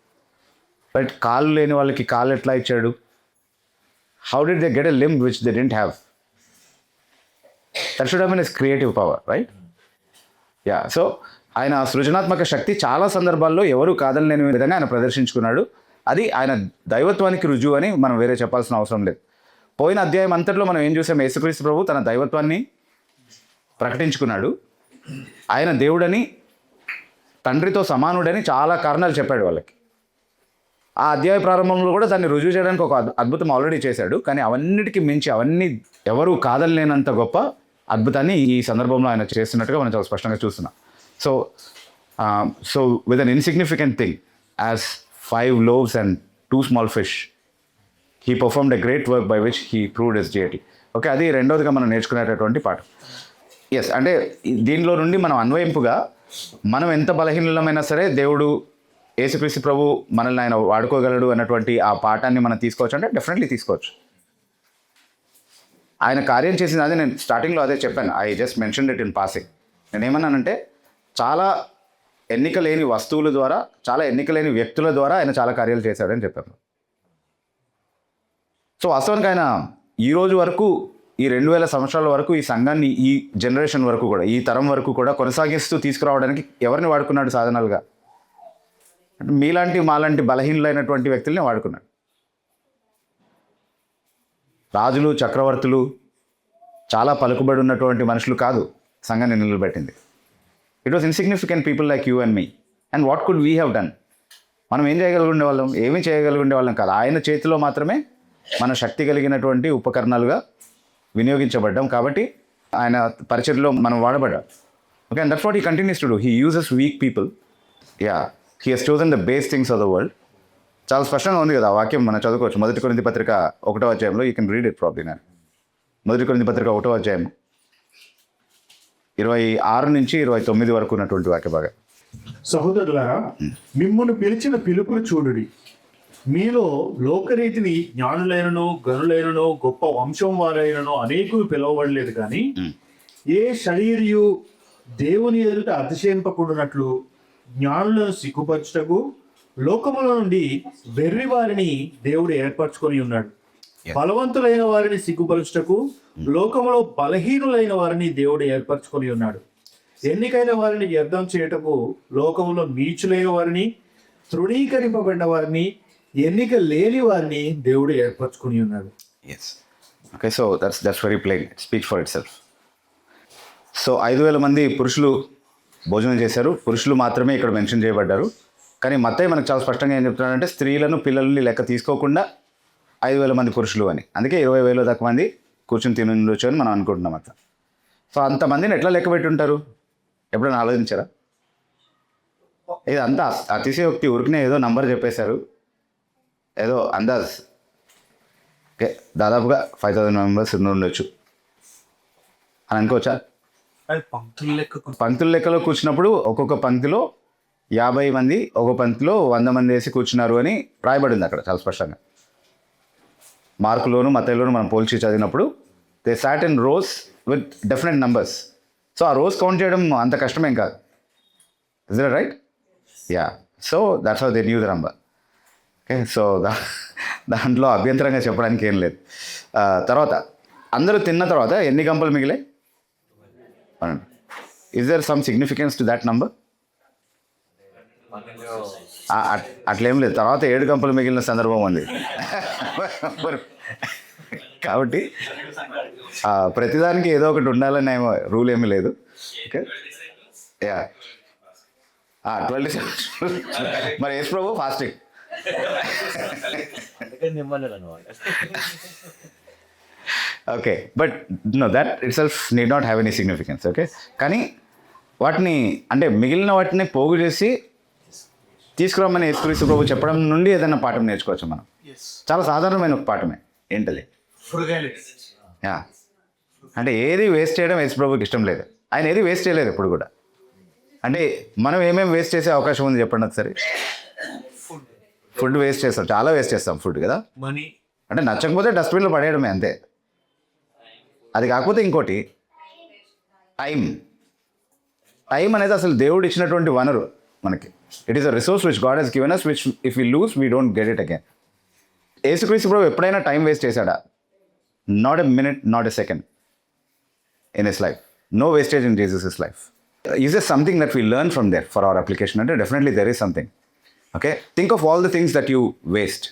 బట్ కాళ్ళు లేని వాళ్ళకి కాళ్ళు ఎట్లా ఇచ్చాడు? How did they get a limb which they didn't have? That should have been his creative power, right? Yeah. So ఆయన సృజనాత్మక శక్తి చాలా సందర్భాల్లో ఎవరు కాదనలేని విధంగా ఆయన ప్రదర్శించుకున్నాడు. అది ఆయన దైవత్వానికి రుజువు అని మనం వేరే చెప్పాల్సిన అవసరం లేదు. పోయిన అధ్యాయం అంతట్లో మనం ఏం చూసాం? యేసుక్రీస్తు ప్రభు తన దైవత్వాన్ని ప్రకటించుకున్నాడు. ఆయన దేవుడని, తండ్రితో సమానుడని చాలా కారణాలు చెప్పాడు వాళ్ళకి. ఆ అధ్యాయ ప్రారంభంలో కూడా దాన్ని రుజువు చేయడానికి ఒక అద్భుతం ఆల్రెడీ చేశాడు. కానీ అవన్నిటికీ మించి, అవన్నీ ఎవరు కాదనలేనంత గొప్ప అద్భుతాన్ని ఈ సందర్భంలో ఆయన చేస్తున్నట్టుగా మనం చాలా స్పష్టంగా చూస్తున్నాం. So with an insignificant thing as 5 loaves and 2 small fish, he performed a great work by which he proved his deity. Okay, అది రెండోదిగా మనం నేర్చుకునేటటువంటి పాఠం. ఎస్, అంటే దీనిలో నుండి మనం అన్వయింపుగా మనం ఎంత బలహీనమైనా సరే దేవుడు యేసుక్రీస్తు ప్రభు మనల్ని ఆయన వాడుకోగలడు అన్నటువంటి ఆ పాఠాన్ని మనం తీసుకోవచ్చు అంటే డెఫినెట్లీ తీసుకోవచ్చు. ఆయన కార్యం చేసింది అదే, నేను స్టార్టింగ్లో అదే చెప్పాను. I just mention it in passing. నేనేమన్నానంటే చాలా ఎన్నిక లేని వస్తువుల ద్వారా, చాలా ఎన్నిక లేని వ్యక్తుల ద్వారా ఆయన చాలా కార్యాలు చేశాడని చెప్పాను. సో వాస్తవానికి ఆయన ఈ రోజు వరకు, ఈ 2000 సంవత్సరాల వరకు ఈ సంఘాన్ని, ఈ జనరేషన్ వరకు కూడా, ఈ తరం వరకు కూడా కొనసాగిస్తూ తీసుకురావడానికి ఎవరిని వాడుకున్నాడు సాధనాలుగా? అంటే మీలాంటి మాలాంటి బలహీనులైనటువంటి వ్యక్తుల్ని వాడుకున్నాడు. రాజులు, చక్రవర్తులు, చాలా పలుకుబడి ఉన్నటువంటి మనుషులు కాదు సంఘాన్ని నిలబెట్టింది. It was insignificant people like you and me. And what could we have done? మనం ఏం చేయగలిగే వాళ్ళం? ఏమీ చేయగలిగే వాళ్ళం కాదు. ఆయన చేతిలో మాత్రమే మన శక్తి కలిగినటువంటి ఉపకరణాలుగా వినియోగించబడ్డాం. కాబట్టి ఆయన పరిచర్లో మనం వాడబడ్డాం. Okay, and that's what he continues to do. He uses weak people. Yeah, he has chosen the base things of the world. చాలా స్పష్టంగా ఉంది కదా ఆ వాక్యం, మనం చదువుకోవచ్చు. 1 కొరింథీ పత్రిక 1వ అధ్యాయంలో. You can read it probably. నేను 1 కొరింథీ పత్రిక 1వ అధ్యాయం 26 నుంచి 29 వరకు ఉన్నటువంటి వాక్య భాగం. సహోదరులారా, మిమ్మును పిలిచిన పిలుపును చూడుడి. మీలో లోకరీతిని జ్ఞానులైనను, గనులైనను, గొప్ప వంశం వారైనను అనేకులు పిలువబడలేదు. కానీ ఏ శరీరియు దేవుని ఎదుట అతిశయింపకుండానట్లు జ్ఞానులను సిగ్గుపరచుటకు లోకముల నుండి వెర్రి వారిని దేవుడు ఏర్పరచుకొని ఉన్నాడు. బలవంతులైన వారిని సిగ్గుపరచుటకు లోకములో బలహీనులైన వారిని దేవుడు ఏర్పరచుకొని ఉన్నాడు. ఎన్నికైన వారిని వ్యర్థం చేయటకు లోకములో నీచులైన వారిని, తృణీకరింపబడిన వారిని, ఎన్నిక లేని వారిని దేవుడు ఏర్పరచుకొని ఉన్నాడు. Yes, okay, so that's very plain. Speak for itself. So 5,000 మంది పురుషులు భోజనం చేశారు. పురుషులు మాత్రమే ఇక్కడ మెన్షన్ చేయబడ్డారు. కానీ మత్తయి మనకు చాలా స్పష్టంగా ఏం చెప్తున్నాడంటే స్త్రీలను, పిల్లల్ని లెక్క తీసుకోకుండా 5,000 మంది పురుషులు అని. అందుకే 20,000 దాకా మంది కూర్చొని తినొచ్చు అని మనం అనుకుంటున్నాం అట్లా. సో అంతమందిని ఎట్లా లెక్క పెట్టి ఉంటారు? ఎప్పుడైనా ఆలోచించారా? ఇది అంతా అతిశయోక్తి. ఊరికనే ఏదో నంబర్ చెప్పేశారు, ఏదో అందాజ్. ఓకే, దాదాపుగా 5,000 మెంబర్స్ ఉండొచ్చు అని అనుకోవచ్చా? పంక్తుల లెక్కలో కూర్చున్నప్పుడు ఒక్కొక్క పంక్తిలో 50 మంది, ఒక పంక్తిలో 100 మంది వేసి కూర్చున్నారు అని రాయబడింది అక్కడ చాలా స్పష్టంగా. మార్కులోను మత్తయిలోను మనం పోల్చి చదివినప్పుడు they sat in rose with definite numbers. So ఆ రోస్ కౌంట్ చేయడం అంత కష్టమేం కాదు. Is that right? Yeah, so that's how they knew the number. Okay, so దాంట్లో అభ్యంతరంగా చెప్పడానికి ఏం లేదు. తర్వాత అందరూ తిన్న తర్వాత ఎన్ని గంపలు మిగిలాయి? Is there some significance to that number? అట్లేం లేదు. తర్వాత 7 గంపలు మిగిలిన సందర్భం ఉంది. కాబట్టి ప్రతిదానికి ఏదో ఒకటి ఉండాలని ఏమో రూల్ ఏమీ లేదు. Okay, yeah, 27. మరి యేసు ప్రభు fasting. Okay, but no that itself need not have any significance. Okay, కానీ వాటిని అంటే మిగిలిన వాటిని పోగు చేసి తీసుకురమ్మని యేసుక్రీస్తు ప్రభు చెప్పడం నుండి ఏదైనా పాఠం నేర్చుకోవచ్చు మనం. చాలా సాధారణమైన ఒక పాఠమే. ఏంటది? యా, అంటే ఏది వేస్ట్ చేయడం యేసు ప్రభుకి ఇష్టం లేదు. ఆయన ఏది వేస్ట్ చేయలేదు ఎప్పుడు కూడా. అంటే మనం ఏమేమి వేస్ట్ చేసే అవకాశం ఉంది చెప్పండి ఒకసారి. ఫుడ్ వేస్ట్ చేస్తాం, చాలా వేస్ట్ చేస్తాం ఫుడ్ కదా. మనీ. అంటే నచ్చకపోతే డస్ట్బిన్లో పడేయడమే అంతే. అది కాకపోతే ఇంకోటి టైం అనేది అసలు దేవుడు ఇచ్చినటువంటి వనరు మనకి. It is a resource which God has given us which if we lose we don't get it again. Yesukristu ప్రభు ఎప్పుడైనా టైం వేస్ట్ చేశాడా? Not a minute, not a second in his life. No wastage in Jesus life. Is is something that we learn from there for our application అంటే definitely there is something. Okay, think of all the things that you waste.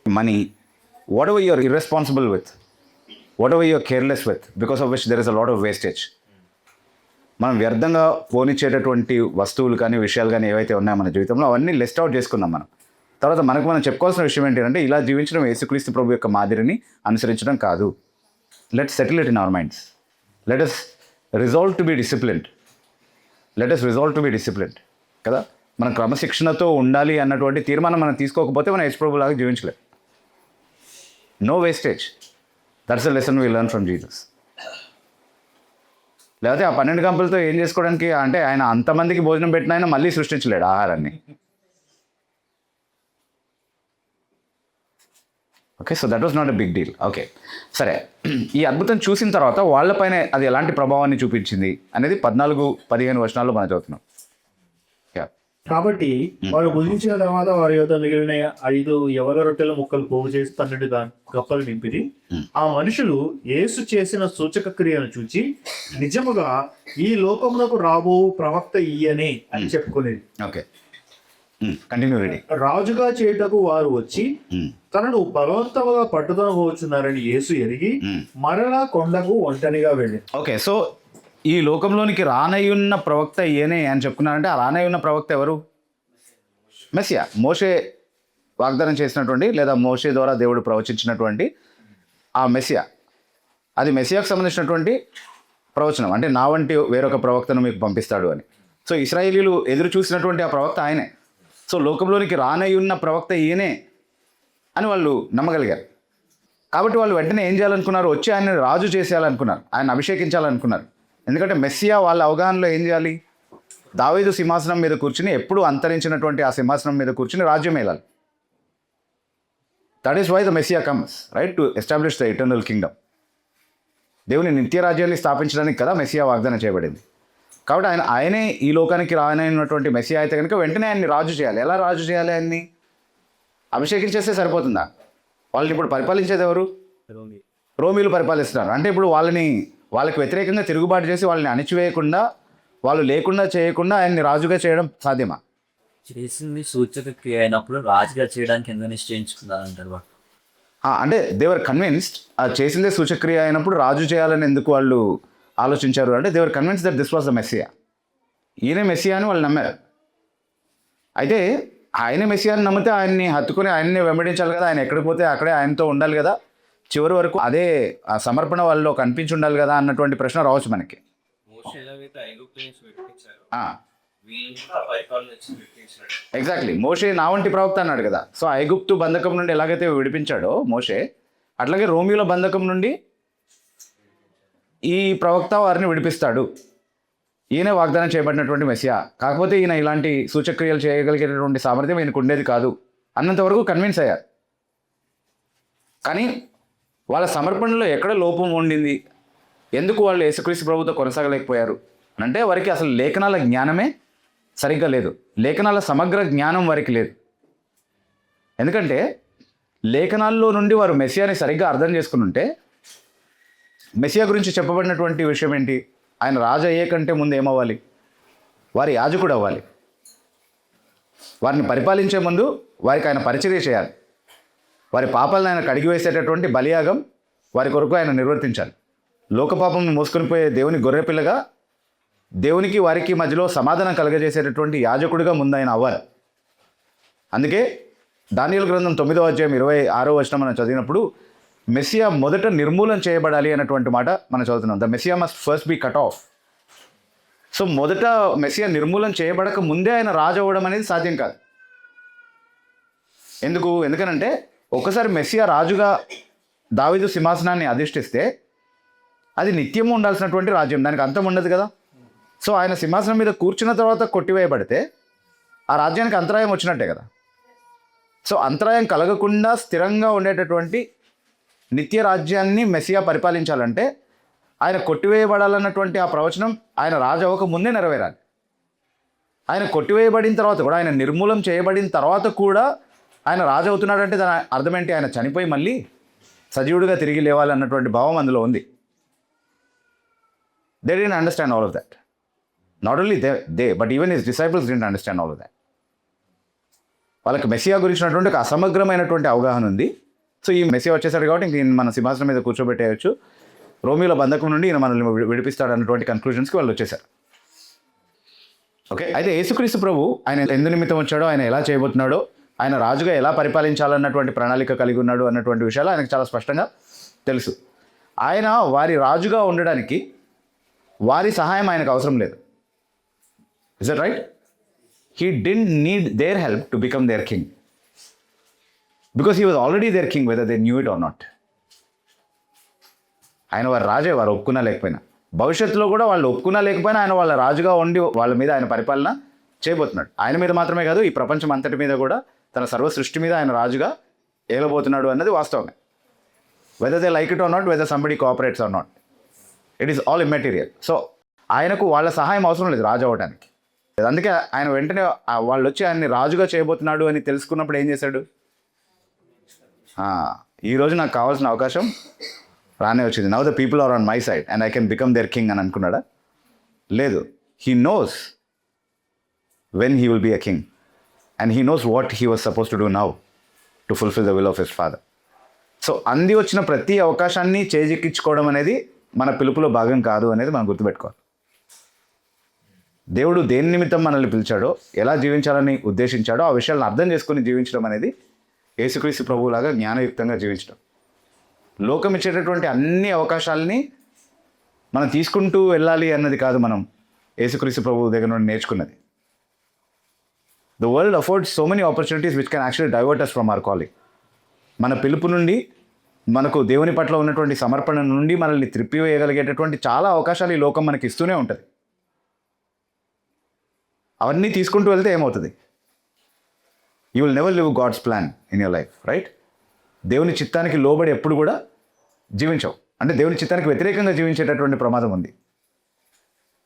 Money, whatever you're irresponsible with, whatever you're careless with, because of which there is a lot of wastage. మనం వ్యర్థంగా పోనిచ్చేటటువంటి వస్తువులు కానీ విషయాలు కానీ ఏవైతే ఉన్నాయో మన జీవితంలో అవన్నీ లిస్ట్ అవుట్ చేసుకుందాం మనం. తర్వాత మనం చెప్పుకోవాల్సిన విషయం ఏంటంటే ఇలా జీవించడం యేసుక్రీస్తు ప్రభు యొక్క మాదిరిని అనుసరించడం కాదు. Let's settle it in our minds. Let us resolve to be disciplined కదా. మనం క్రమశిక్షణతో ఉండాలి అన్నటువంటి తీర్మానం మనం తీసుకోకపోతే మనం యేసు ప్రభు లాగా జీవించలేం. No wastage, that's the lesson we learn from Jesus. లేకపోతే ఆ 12 గంపలతో ఏం చేసుకోవడానికి? అంటే ఆయన అంతమందికి భోజనం పెట్టిన ఆయన మళ్ళీ సృష్టించలేడు ఆహారాన్ని. Okay, so that was not a big deal. Okay, సరే. ఈ అద్భుతం చూసిన తర్వాత వాళ్ళపైన అది ఎలాంటి ప్రభావాన్ని చూపించింది అనేది 14-15 వచనాల్లో మనం చదువుతున్నాం. కాబట్టి వారు భుజించిన తర్వాత వారి యొద్ద మిగిలిన 5 యవల రొట్టెల ముక్కలు పోగు చేసి 12 గప్పలు నింపిరి. ఆ మనుషులు యేసు చేసిన సూచక క్రియను చూచి నిజముగా ఈ లోకమునకు రాబో ప్రవక్త ఈయనే అని చెప్పుకునేది. Okay, continue reading. రాజుగా చేయుటకు వారు వచ్చి తనను బలవంతముగా పట్టుదనబోచున్నారని యేసు ఎరిగి మరలా కొండకు ఒంటరిగా వెళ్ళి. ఓకే, సో ఈ లోకంలోనికి రానయ్యున్న ప్రవక్త ఈయనే అని చెప్పుకున్నారంటే ఆ రానయ్యున్న ప్రవక్త ఎవరు? మెస్సియా. మోషే వాగ్దానం చేసినటువంటి లేదా మోషే ద్వారా దేవుడు ప్రవచించినటువంటి ఆ మెస్సియా. అది మెస్సియాకు సంబంధించినటువంటి ప్రవచనం. అంటే నా వంటి వేరొక ప్రవక్తను మీకు పంపిస్తాడు అని. సో ఇశ్రాయేలీలు ఎదురు చూసినటువంటి ఆ ప్రవక్త ఆయనే. సో లోకంలోనికి రానయ్యున్న ప్రవక్త ఈయనే అని వాళ్ళు నమ్మగలిగారు. కాబట్టి వాళ్ళు వెంటనే ఏం చేయాలనుకున్నారు? వచ్చి ఆయన రాజు చేసేయాలనుకున్నారు, ఆయన అభిషేకించాలనుకున్నారు. ఎందుకంటే మెస్సియా వాళ్ళ అవగాహనలో ఏం చేయాలి? దావీదు సింహాసనం మీద కూర్చుని, ఎప్పుడు అంతరించినటువంటి ఆ సింహాసనం మీద కూర్చుని రాజ్యం వేయాలి. That is why the messiah comes, right, to establish the eternal kingdom. దేవుని నిత్య రాజ్యాన్ని స్థాపించడానికి కదా మెస్సియా వాగ్దానం చేయబడింది. కాబట్టి ఆయనే ఈ లోకానికి రానైనటువంటి మెస్సియా అయితే కనుక వెంటనే ఆయన్ని రాజు చేయాలి. ఎలా రాజు చేయాలి? ఆయన్ని అభిషేకించేస్తే సరిపోతుందా? వాళ్ళని ఇప్పుడు పరిపాలించేది ఎవరు? రోమీలు పరిపాలిస్తున్నారు. అంటే ఇప్పుడు వాళ్ళకి వ్యతిరేకంగా తిరుగుబాటు చేసి వాళ్ళని అణిచివేయకుండా, వాళ్ళు లేకుండా చేయకుండా ఆయన్ని రాజుగా చేయడం సాధ్యమా? చేసింది సూచక క్రియ అయినప్పుడు రాజుగా చేయడానికి ఎందుకు నిశ్చయించుకున్నారంటారు? అంటే దేవర్ కన్విన్స్డ్, అది చేసిందే సూచక్రియ అయినప్పుడు రాజు చేయాలని ఎందుకు వాళ్ళు ఆలోచించారు అంటే they were convinced that this was the Messiah. ఈయనే మెస్సియా అని వాళ్ళు నమ్మారు. అయితే ఆయన మెస్సియాని నమ్మితే ఆయన్ని హత్తుకొని ఆయన్ని వెంబడించాలి కదా. ఆయన ఎక్కడికి పోతే అక్కడే ఆయనతో ఉండాలి కదా, చివరి వరకు అదే ఆ సమర్పణ వాళ్ళలో కనిపించి ఉండాలి కదా అన్నటువంటి ప్రశ్న రావచ్చు మనకి. ఎగ్జాక్ట్లీ, మోషే నా వంటి ప్రవక్త అన్నాడు కదా. సో ఐగుప్తు బంధకం నుండి ఎలాగైతే విడిపించాడో మోషే, అట్లాగే రోమియోల బంధకం నుండి ఈ ప్రవక్త వారిని విడిపిస్తాడు. ఈయన వాగ్దానం చేయబడినటువంటి మెస్సియా. కాకపోతే ఈయన ఇలాంటి సూచక్రియలు చేయగలిగేటటువంటి సామర్థ్యం ఈయనకు ఉండేది కాదు అన్నంతవరకు కన్విన్స్ అయ్యారు. కానీ వాళ్ళ సమర్పణలో ఎక్కడ లోపం ఉండింది? ఎందుకు వాళ్ళు యేసుక్రీస్తు ప్రభుతో కొనసాగలేకపోయారు అంటే వారికి అసలు లేఖనాల జ్ఞానమే సరిగ్గా లేదు. లేఖనాల సమగ్ర జ్ఞానం వారికి లేదు. ఎందుకంటే లేఖనాల్లో నుండి వారు మెస్సియాని సరిగ్గా అర్థం చేసుకుని ఉంటే, మెస్సియా గురించి చెప్పబడినటువంటి విషయం ఏంటి? ఆయన రాజు అయ్యే కంటే ముందు ఏమవ్వాలి? వారి యాజకుడు అవ్వాలి. వారిని పరిపాలించే ముందు వారికి ఆయన పరిచర్య చేయాలి. వారి పాపాలను ఆయన కడిగి వేసేటటువంటి బలియాగం వారి కొరకు ఆయన నిర్వర్తించాలి. లోకపాపం మోసుకొని పోయే దేవుని గొర్రెపిల్లగా దేవునికి వారికి మధ్యలో సమాధానం కలగజేసేటటువంటి యాజకుడిగా ముందు ఆయన అవ్వాలి. అందుకే దానియేలు గ్రంథం 9వ అధ్యాయం 26వ వచనం మనం చదివినప్పుడు మెస్సియా మొదట నిర్మూలన చేయబడాలి అన్నటువంటి మాట మనం చదువుతున్నాం. The messiah must first be cut off. So మొదట మెస్సియా నిర్మూలన చేయబడక ముందే ఆయన రాజు అవ్వడం అనేది సాధ్యం కాదు. ఎందుకనంటే ఒకసారి మెస్సియా రాజుగా దావీదు సింహాసనాన్ని అధిష్ఠిస్తే అది నిత్యము ఉండాల్సినటువంటి రాజ్యం, దానికి అంతం ఉండదు కదా. సో ఆయన సింహాసనం మీద కూర్చున్న తర్వాత కొట్టివేయబడితే ఆ రాజ్యానికి అంతరాయం వచ్చినట్టే కదా. సో అంతరాయం కలగకుండా స్థిరంగా ఉండేటటువంటి నిత్య రాజ్యాన్ని మెస్సియా పరిపాలించాలంటే ఆయన కొట్టివేయబడాలన్నటువంటి ఆ ప్రవచనం ఆయన రాజు అవ్వక ముందే నెరవేరాలి. ఆయన కొట్టివేయబడిన తర్వాత కూడా, ఆయన నిర్మూలం చేయబడిన తర్వాత కూడా ఆయన రాజు అవుతున్నాడంటే దాని అర్థం ఏంటి? ఆయన చనిపోయి మళ్ళీ సజీవుడిగా తిరిగి లేవాలన్నటువంటి భావం అందులో ఉంది. They didn't understand all of that. Not only they but even his disciples didn't understand all of that. వాళ్ళకి మెస్సియా గురించినటువంటి ఒక అసమగ్రమైనటువంటి అవగాహన ఉంది. సో ఈ మెస్సియా వచ్చేసాడు కాబట్టి ఇంక ఈయన మన సింహాసనం మీద కూర్చోబెట్టేయచ్చు, రోమిల బంధకం నుండి ఈయన మనల్ని విడిపిస్తాడు అన్నటువంటి కన్క్లూజన్స్కి వాళ్ళు వచ్చేసారు. ఓకే, అయితే యేసుక్రీస్తు ప్రభు ఆయన ఎందు నిమిత్తం వచ్చాడో, ఆయన ఎలా చేయబోతున్నాడో, ఆయన రాజుగా ఎలా పరిపాలించాలన్నటువంటి ప్రణాళిక కలిగి ఉన్నాడు అన్నటువంటి విషయాలు ఆయనకు చాలా స్పష్టంగా తెలుసు. ఆయన వారి రాజుగా ఉండడానికి వారి సహాయం ఆయనకు అవసరం లేదు. Is that right? He didn't need their help to become their king, because he was already their king whether they knew it or not. ఆయన వారి రాజే, వారు ఒప్పుకున్నా లేకపోయినా. భవిష్యత్తులో కూడా వాళ్ళు ఒప్పుకున్నా లేకపోయినా ఆయన వాళ్ళ రాజుగా ఉండి వాళ్ళ మీద ఆయన పరిపాలన చేయబోతున్నాడు. ఆయన మీద మాత్రమే కాదు, ఈ ప్రపంచం అంతటి మీద కూడా తన సర్వ సృష్టి మీద ఆయన రాజుగా ఏలబోతున్నాడు అన్నది వాస్తవమే. Whether they like it or not, whether somebody cooperates or not, it is all immaterial. So ఆయనకు వాళ్ళ సహాయం అవసరం లేదు రాజు అవ్వడానికి. అందుకే ఆయన వెంటనే వాళ్ళు వచ్చి ఆయన్ని రాజుగా చేయబోతున్నాడు అని తెలుసుకున్నప్పుడు ఏం చేశాడు? ఈరోజు నాకు కావాల్సిన అవకాశం రానే వచ్చింది. Now the people are on my side and I can become their king అని అనుకున్నాడా? లేదు. He knows when he will be a king and he knows what he was suppose to do now to fulfil the will of his father. So అంది వచ్చిన ప్రతి అవకాశాన్ని చేజిక్కించుకోవడం అనేది మన పిలుపులో భాగం కాదు అనేది మనం గుర్తుపెట్టుకోవాలి. దేవుడు దేని నిమిత్తం మనల్ని పిలిచాడో, ఎలా జీవించాలని ఉద్దేశించాడో ఆ విషయాలను అర్థం చేసుకుని జీవించడం అనేది యేసుక్రీస్తు ప్రభువులాగా జ్ఞానయుక్తంగా జీవించడం. లోకం ఇచ్చేటటువంటి అన్ని అవకాశాలని మనం తీసుకుంటూ వెళ్ళాలి అన్నది కాదు మనం యేసుక్రీస్తు ప్రభువు దగ్గర నుండి నేర్చుకున్నది. The world affords so many opportunities which can actually divert us from our calling. మన పిలుపు నుండి, మనకు దేవుని పట్ల ఉన్నటువంటి సమర్పణ నుండి మనల్ని త్రిప్పివేయగలిగేటటువంటి చాలా అవకాశాలు ఈ లోకం మనకి ఇస్తూనే ఉంటుంది. అవన్నీ తీసుకుంటూ వెళ్తే ఏమవుతుంది? You will never live God's plan in your life, right? దేవుని చిత్తానికి లోబడి ఎప్పుడు కూడా జీవించవు, అంటే దేవుని చిత్తానికి వ్యతిరేకంగా జీవించేటటువంటి ప్రమాదం ఉంది.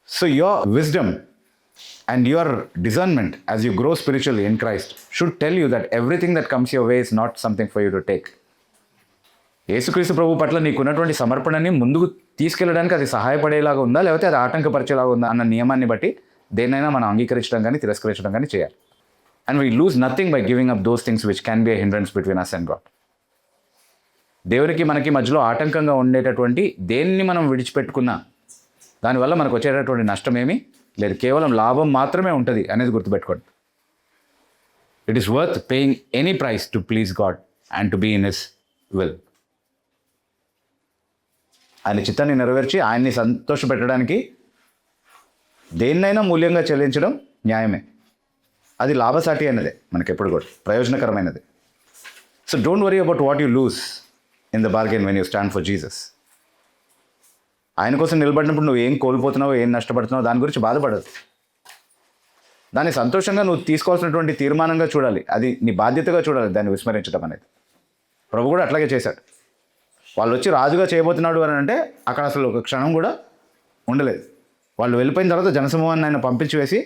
So your wisdom and your discernment as you grow spiritually in Christ should tell you that everything that comes your way is not something for you to take. యేసుక్రీస్తు ప్రభు పట్ల నీకున్నటువంటి సమర్పణని ముందుకు తీసుకెళ్ళడానికి అది సహాయపడేలాగా ఉందా, లేకపోతే అది ఆటంకపరిచేలాగా ఉందా అన్న నియమాన్ని బట్టి దేన్నైనా మనం అంగీకరించడం కానీ తిరస్కరించడం కానీ చేయాలి. And we lose nothing by giving up those things which can be a hindrance between us and God. దేవునికి మనకి మధ్యలో ఆటంకంగా ఉండేటటువంటి దేన్ని మనం విడిచిపెట్టుకున్నా దానివల్ల మనకు వచ్చేటటువంటి నష్టం ఏమీ లేదు, కేవలం లాభం మాత్రమే ఉంటుంది అనేది గుర్తుపెట్టుకోండి. It is worth paying any price to please God and to be in his will. ఆయన చిత్తాన్ని నెరవేర్చి ఆయన్ని సంతోషపెట్టడానికి దేన్నైనా మూల్యంగా చెల్లించడం న్యాయమే. అది లాభసాటి అన్నదే మనకి ఎప్పుడు కూడా ప్రయోజనకరమైనది. So don't worry about what you lose in the bargain when you stand for Jesus. ఆయన కోసం నిలబడినప్పుడు నువ్వు ఏం కోల్పోతున్నావో, ఏం నష్టపడుతున్నావో దాని గురించి బాధపడదు. దాన్ని సంతోషంగా నువ్వు తీసుకోవాల్సినటువంటి తీర్మానంగా చూడాలి, అది నీ బాధ్యతగా చూడాలి. దాన్ని విస్మరించడం అనేది ప్రభు కూడా అట్లాగే చేశాడు. వాళ్ళు వచ్చి రాజుగా చేయబోతున్నాడు అని అంటే అక్కడ అసలు ఒక క్షణం కూడా ఉండలేదు. వాళ్ళు వెళ్ళిపోయిన తర్వాత జనసమూహాన్ని ఆయన పంపించి వేసి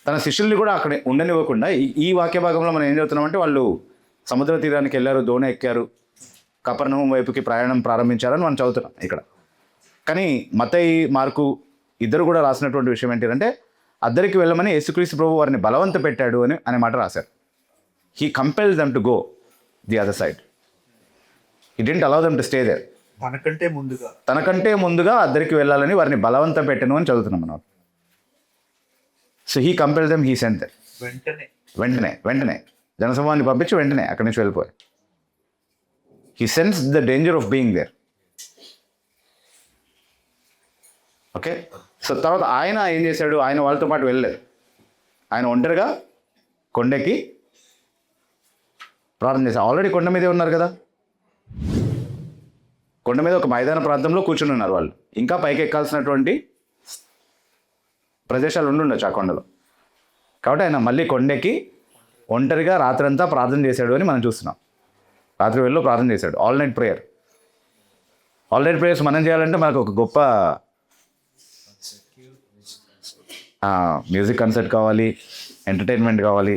తన శిష్యుల్ని కూడా అక్కడ ఉండనివ్వకుండా ఈ వాక్య భాగంలో మనం ఏం చెబుతున్నామంటే వాళ్ళు సముద్ర తీరానికి వెళ్ళారు, దోణి ఎక్కారు, కపెర్నహూము వైపుకి ప్రయాణం ప్రారంభించారని మనం చదువుతున్నాం ఇక్కడ. కానీ మత్తయి, మార్కు ఇద్దరు కూడా రాసినటువంటి విషయం ఏంటంటే అద్దరికి వెళ్ళమని యేసుక్రీస్తు ప్రభు వారిని బలవంత పెట్టాడు అనే మాట రాశారు. He compels them to go the other side. He didn't allow them to stay there. తనకంటే ముందుగా అద్దరికి వెళ్ళాలని వారిని బలవంతం పెట్టను అని చదువుతున్నాం మనం. So he compel them, he sent them. వెంటనే జనసమూహాన్ని పంపించి వెంటనే అక్కడి నుంచి వెళ్ళిపోయి he sense the danger of being there. Okay, so తర్వాత ఆయన ఏం చేశాడు, ఆయన వాళ్ళతో పాటు వెళ్ళలేదు. ఆయన ఒంటరిగా కొండెక్కి ప్రార్థన చేశారు. ఆల్రెడీ కొండ మీదే ఉన్నారు కదా, కొండ మీద ఒక మైదాన ప్రాంతంలో కూర్చుని ఉన్నారు వాళ్ళు. ఇంకా పైకి ఎక్కాల్సినటువంటి ప్రదేశాలు ఉండుండొచ్చు ఆ కొండలో. కాబట్టి ఆయన మళ్ళీ కొండెక్కి ఒంటరిగా రాత్రంతా ప్రార్థన చేశాడు అని మనం చూస్తున్నాం. రాత్రి వేళలో ప్రార్థన చేశాడు. All night prayer. All night prayers మనం చేయాలంటే మనకు ఒక గొప్ప మ్యూజిక్ కన్సర్ట్ కావాలి, ఎంటర్టైన్మెంట్ కావాలి,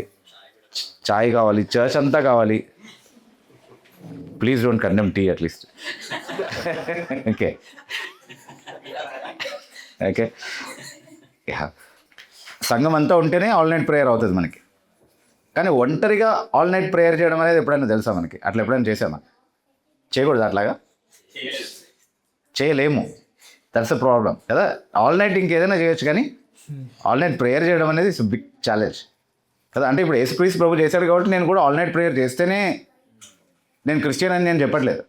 చాయ్ కావాలి, చర్చ్ అంతా కావాలి. Please don't condemn T at least. Okay okay, సంఘం అంతా ఉంటేనే ఆల్ నైట్ ప్రేయర్ అవుతుంది మనకి. కానీ ఒంటరిగా ఆల్ నైట్ ప్రేయర్ చేయడం అనేది ఎప్పుడైనా తెలుసా మనకి? అట్లా ఎప్పుడైనా చేసామా? చేయకూడదు, అట్లాగా చేయలేము. దట్స్ అ ప్రాబ్లం కదా. ఆల్ నైట్ ఇంకేదైనా చేయొచ్చు, కానీ ఆల్ నైట్ ప్రేయర్ చేయడం అనేది ఇట్స్ బిగ్ ఛాలెంజ్ కదా. అంటే ఇప్పుడు యేసుక్రీస్తు ప్రభు చేశాడు కాబట్టి నేను కూడా ఆల్ నైట్ ప్రేయర్ చేస్తేనే నేను క్రిస్టియన్ అని నేను చెప్పట్లేదు.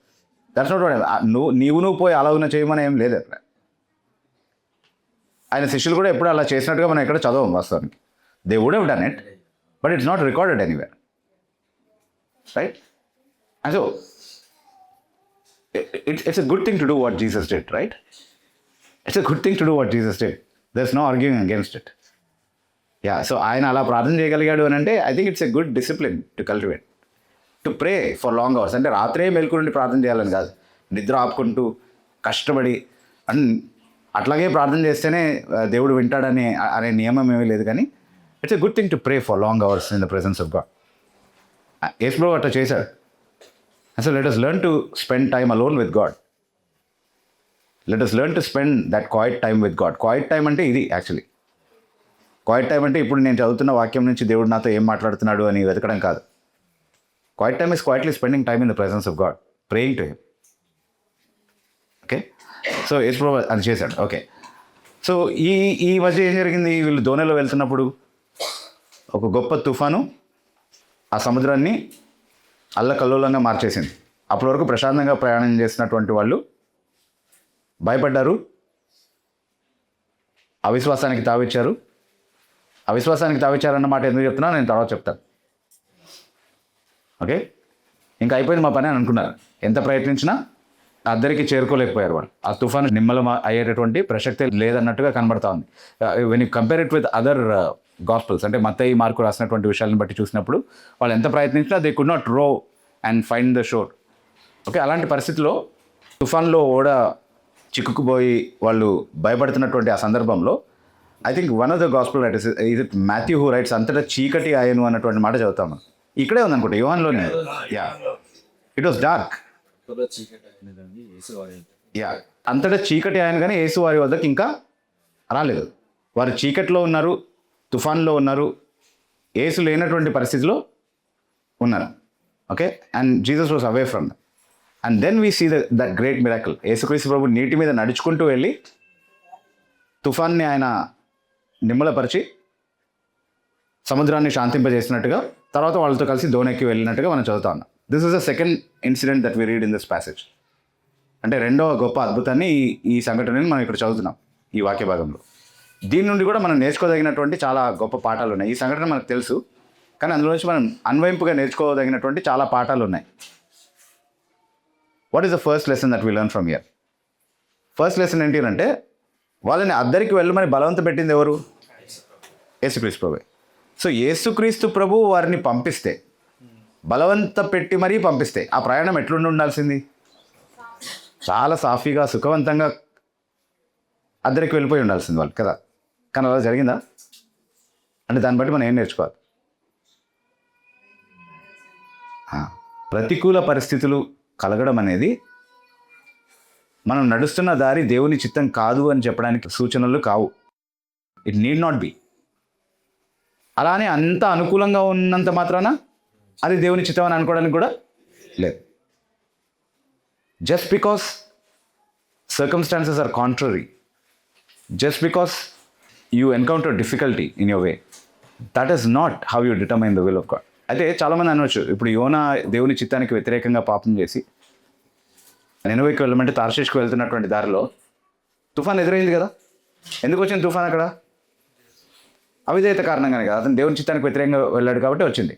That's not what. నువ్వు పోయి అలాగున చేయమని ఏం లేదు అక్కడ. ఆయన శిష్యులు కూడా ఎప్పుడు అలా చేసినట్టుగా మనం ఎక్కడ చదవం వాస్తవానికి. They would have done it, but it's not recorded anywhere, right? And so it's a good thing to do what Jesus did, right? It's a good thing to do what Jesus did. There's no arguing against it. Yeah, so ఆయన అలా ప్రార్థన చేయగలిగాడు అని అంటే I think it's a good discipline to cultivate, to pray for long hours. అంటే రాత్రే మెలుకుని ప్రార్థన చేయాలని కాదు, నిద్ర ఆపుకుంటూ కష్టపడి అట్లాగే ప్రార్థన చేస్తేనే దేవుడు వింటాడని అనే నియమం ఏమీ లేదు. కానీ it's a good thing to pray for long hours in the presence of God. Yesu ప్రభు అట్లా చేశాడు. And so let us learn to spend time alone with God. Let us learn to spend that quiet time with God. Quiet time అంటే ఇది యాక్చువల్లీ. క్వైట్ టైం అంటే ఇప్పుడు నేను చదువుతున్న వాక్యం నుంచి దేవుడు నాతో ఏం మాట్లాడుతున్నాడు అని వెతకడం కాదు. Quiet time is quietly spending time in the presence of God, praying to him. Okay, so Yesu ప్రభు అది చేశాడు. ఓకే, సో ఈ మధ్య ఏం జరిగింది, వీళ్ళు దోణిలో వెళ్తున్నప్పుడు ఒక గొప్ప తుఫాను ఆ సముద్రాన్ని అల్లకల్లోలంగా మార్చేసింది. అప్పటి వరకు ప్రశాంతంగా ప్రయాణం చేసినటువంటి వాళ్ళు భయపడ్డారు, అవిశ్వాసానికి తావిచ్చారు. అవిశ్వాసానికి తావిచ్చారన్నమాట ఎందుకు చెప్తున్నా నేను తర్వాత చెప్తాను. ఓకే, ఇంకా అయిపోయింది మా పని అని అనుకున్నారు. ఎంత ప్రయత్నించినా అద్దరికి చేరుకోలేకపోయారు వాళ్ళు. ఆ తుఫాను నిమ్మలం అయ్యేటటువంటి ప్రసక్తే లేదన్నట్టుగా కనబడతా ఉంది. When you compare it with other gospels, అంటే మత్తయి, మార్కు రాసినటువంటి విషయాలను బట్టి చూసినప్పుడు వాళ్ళు ఎంత ప్రయత్నించినా they could not row and find the shore. Okay, అలాంటి పరిస్థితిలో తుఫాన్లో ఓడ చిక్కుకుపోయి వాళ్ళు భయపడుతున్నటువంటి ఆ సందర్భంలో I think one of the gospel writers ఇది మాథ్యూ హూ రైట్స్ అంతటా చీకటి ఆయను అన్నటువంటి మాట చదువుతాము. ఇక్కడే ఉందనుకుంటా, యోహాన్లోనే. Yeah, it was dark. Yeah, అంతటా చీకటి ఆయన, కానీ యేసు వారి వద్దకు ఇంకా రాలేదు. వారు చీకట్లో ఉన్నారు, తుఫాన్లో ఉన్నారు, యేసు లేనటువంటి పరిస్థితిలో ఉన్నారు. Okay, and Jesus was away from them. And then we see that great miracle. యేసుక్రీస్తు ప్రభు నీటి మీద నడుచుకుంటూ వెళ్ళి తుఫాన్ని ఆయన నిమ్మలపరిచి సముద్రాన్ని శాంతింపజేసినట్టుగా తర్వాత వాళ్ళతో కలిసి దోణెక్కి వెళ్ళినట్టుగా మనం చదువుతా ఉన్నాం. This is the second incident that we read in this passage. అంటే రెండవ గొప్ప అద్భుతాన్ని ఈ సంఘటనని మనం ఇక్కడ చదువుతున్నాం ఈ వాక్య భాగంలో. దీని నుండి కూడా మనం నేర్చుకోదగినటువంటి చాలా గొప్ప పాఠాలు ఉన్నాయి. ఈ సంఘటన మనకు తెలుసు, కానీ అందులో నుంచి మనం అన్వయింపుగా నేర్చుకోదగినటువంటి చాలా పాఠాలు ఉన్నాయి. What is the first lesson that we learn from here? First lesson ఏంటి అంటే, వాళ్ళని అద్దరికి వెళ్ళమని బలవంత పెట్టింది ఎవరు? యేసుక్రీస్తు ప్రభు. సో యేసుక్రీస్తు ప్రభు వారిని పంపిస్తే, బలవంత పెట్టి మరీ పంపిస్తే ఆ ప్రయాణం ఎట్లుండి ఉండాల్సింది? చాలా సాఫీగా సుఖవంతంగా అద్దరికి వెళ్ళిపోయి ఉండాల్సింది వాళ్ళు కదా. కానీ అలా జరిగిందా? అంటే దాన్ని బట్టి మనం ఏం నేర్చుకోవాలి? ప్రతికూల పరిస్థితులు కలగడం అనేది మనం నడుస్తున్న దారి దేవుని చిత్తం కాదు అని చెప్పడానికి సూచనలు కావు. It need not be. అలానే అంత అనుకూలంగా ఉన్నంత మాత్రాన అది దేవుని చిత్తం అని అనుకోవడానికి కూడా లేదు. Just because circumstances are contrary, just because you encounter difficulty in your way, that is not how you determine the will of God. అయితే చాలామంది అనవచ్చు, ఇప్పుడు యోనా దేవుని చిత్తానికి వ్యతిరేకంగా పాపం చేసి నినవేకి వెళ్ళమంటే తార్షీష్కి వెళ్తున్నటువంటి దారిలో తుఫాన్ ఎదురైంది కదా. ఎందుకు వచ్చింది తుఫాన్ అక్కడ? అవిధేయత కారణంగానే కదా, అతను దేవుని చిత్తానికి వ్యతిరేకంగా వెళ్ళాడు కాబట్టి వచ్చింది.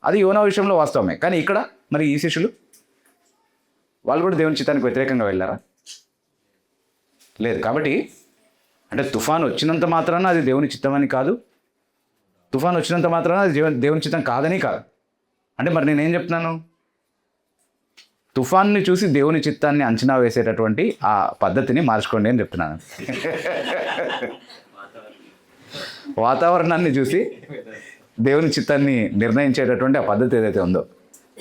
అది యోనా విషయంలో వాస్తవమే. కానీ ఇక్కడ మరి ఈ శిష్యులు వాళ్ళు కూడా దేవుని చిత్తానికి వ్యతిరేకంగా వెళ్ళారా? లేదు. కాబట్టి అంటే తుఫాన్ వచ్చినంత మాత్రాన అది దేవుని చిత్తమని కాదు, తుఫాన్ వచ్చినంత మాత్రాన అది దేవుని చిత్తం కాదని కాదు. అంటే మరి నేనేం చెప్తున్నాను? తుఫాన్ని చూసి దేవుని చిత్తాన్ని అంచనా వేసేటటువంటి ఆ పద్ధతిని మార్చుకోండి అని చెప్తున్నాను. వాతావరణాన్ని చూసి దేవుని చిత్తాన్ని నిర్ణయించేటటువంటి ఆ పద్ధతి ఏదైతే ఉందో,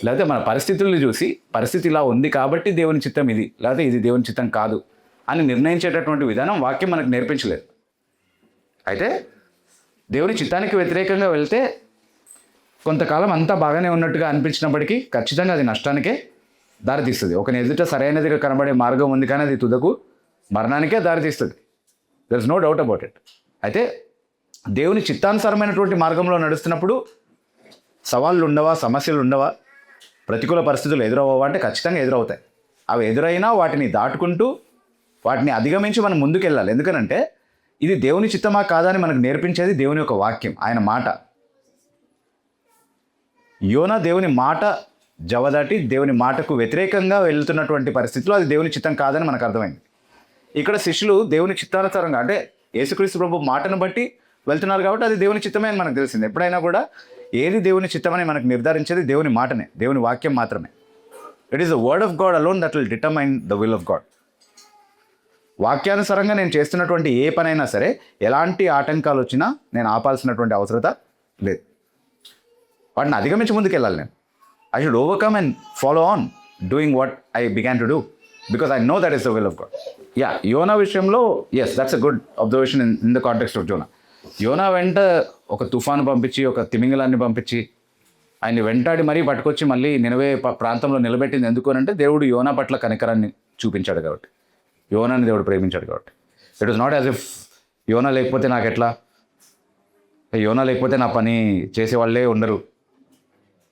లేకపోతే మన పరిస్థితుల్ని చూసి పరిస్థితి ఇలా ఉంది కాబట్టి దేవుని చిత్తం ఇది, లేకపోతే ఇది దేవుని చిత్తం కాదు అని నిర్ణయించేటటువంటి విధానం వాక్యం మనకు నేర్పించలేదు. అయితే దేవుని చిత్తానికి వ్యతిరేకంగా వెళ్తే కొంతకాలం అంతా బాగానే ఉన్నట్టుగా అనిపించినప్పటికీ ఖచ్చితంగా అది నష్టానికే దారితీస్తుంది. ఒక ఎదుట సరైనదిగా కనబడే మార్గం ఉంది, కానీ అది తుదకు మరణానికే దారితీస్తుంది. There is no doubt about it. అయితే దేవుని చిత్తానుసారమైనటువంటి మార్గంలో నడుస్తున్నప్పుడు సవాళ్ళు ఉండవా, సమస్యలు ఉండవా, ప్రతికూల పరిస్థితులు ఎదురవ్వవా అంటే ఖచ్చితంగా ఎదురవుతాయి. అవి ఎదురైనా వాటిని దాటుకుంటూ వాటిని అధిగమించి మనం ముందుకెళ్ళాలి. ఎందుకనంటే ఇది దేవుని చిత్తమా కాదా అని మనకు నేర్పించేది దేవుని యొక్క వాక్యం, ఆయన మాట. యోనా దేవుని మాట జవదాటి దేవుని మాటకు వ్యతిరేకంగా వెళ్తున్నటువంటి పరిస్థితిలో అది దేవుని చిత్తం కాదని మనకు అర్థమైంది. ఇక్కడ శిష్యులు దేవుని చిత్తానుసారంగా అంటే యేసుక్రీస్తు ప్రభు మాటను బట్టి వెళ్తున్నారు కాబట్టి అది దేవుని చిత్తమే అని మనకు తెలిసింది. ఎప్పుడైనా కూడా ఏది దేవుని చిత్తమని మనకు నిర్ధారించేది దేవుని మాటనే, దేవుని వాక్యం మాత్రమే. It is the word of God alone that will determine the will of God. వాక్యానుసారంగా నేను చేస్తున్నటువంటి ఏ పనైనా సరే ఎలాంటి ఆటంకాలు వచ్చినా నేను ఆపాల్సినటువంటి అవసరత లేదు. వాటిని అధిగమించి ముందుకెళ్ళాలి. నేను I should overcome and follow on doing what I began to do because I know that is the will of God. Yeah, Yona విషయంలో yes, that's a good observation in the context of Yona. Yona వెంట ఒక తుఫాను పంపించి ఒక తిమింగలాన్ని పంపించి ఆయన్ని వెంటాడి మరీ పట్టుకొచ్చి మళ్ళీ నినవే ప్రాంతంలో నిలబెట్టింది ఎందుకు అని అంటే దేవుడు యోనా పట్ల కనికరాన్ని చూపించాడు కాబట్టి, యోనాని దేవుడు ప్రేమించాడు కాబట్టి. It was not as if యోనా లేకపోతే నాకు ఎట్లా, యోనా లేకపోతే నా పని చేసేవాళ్ళే ఉండరు,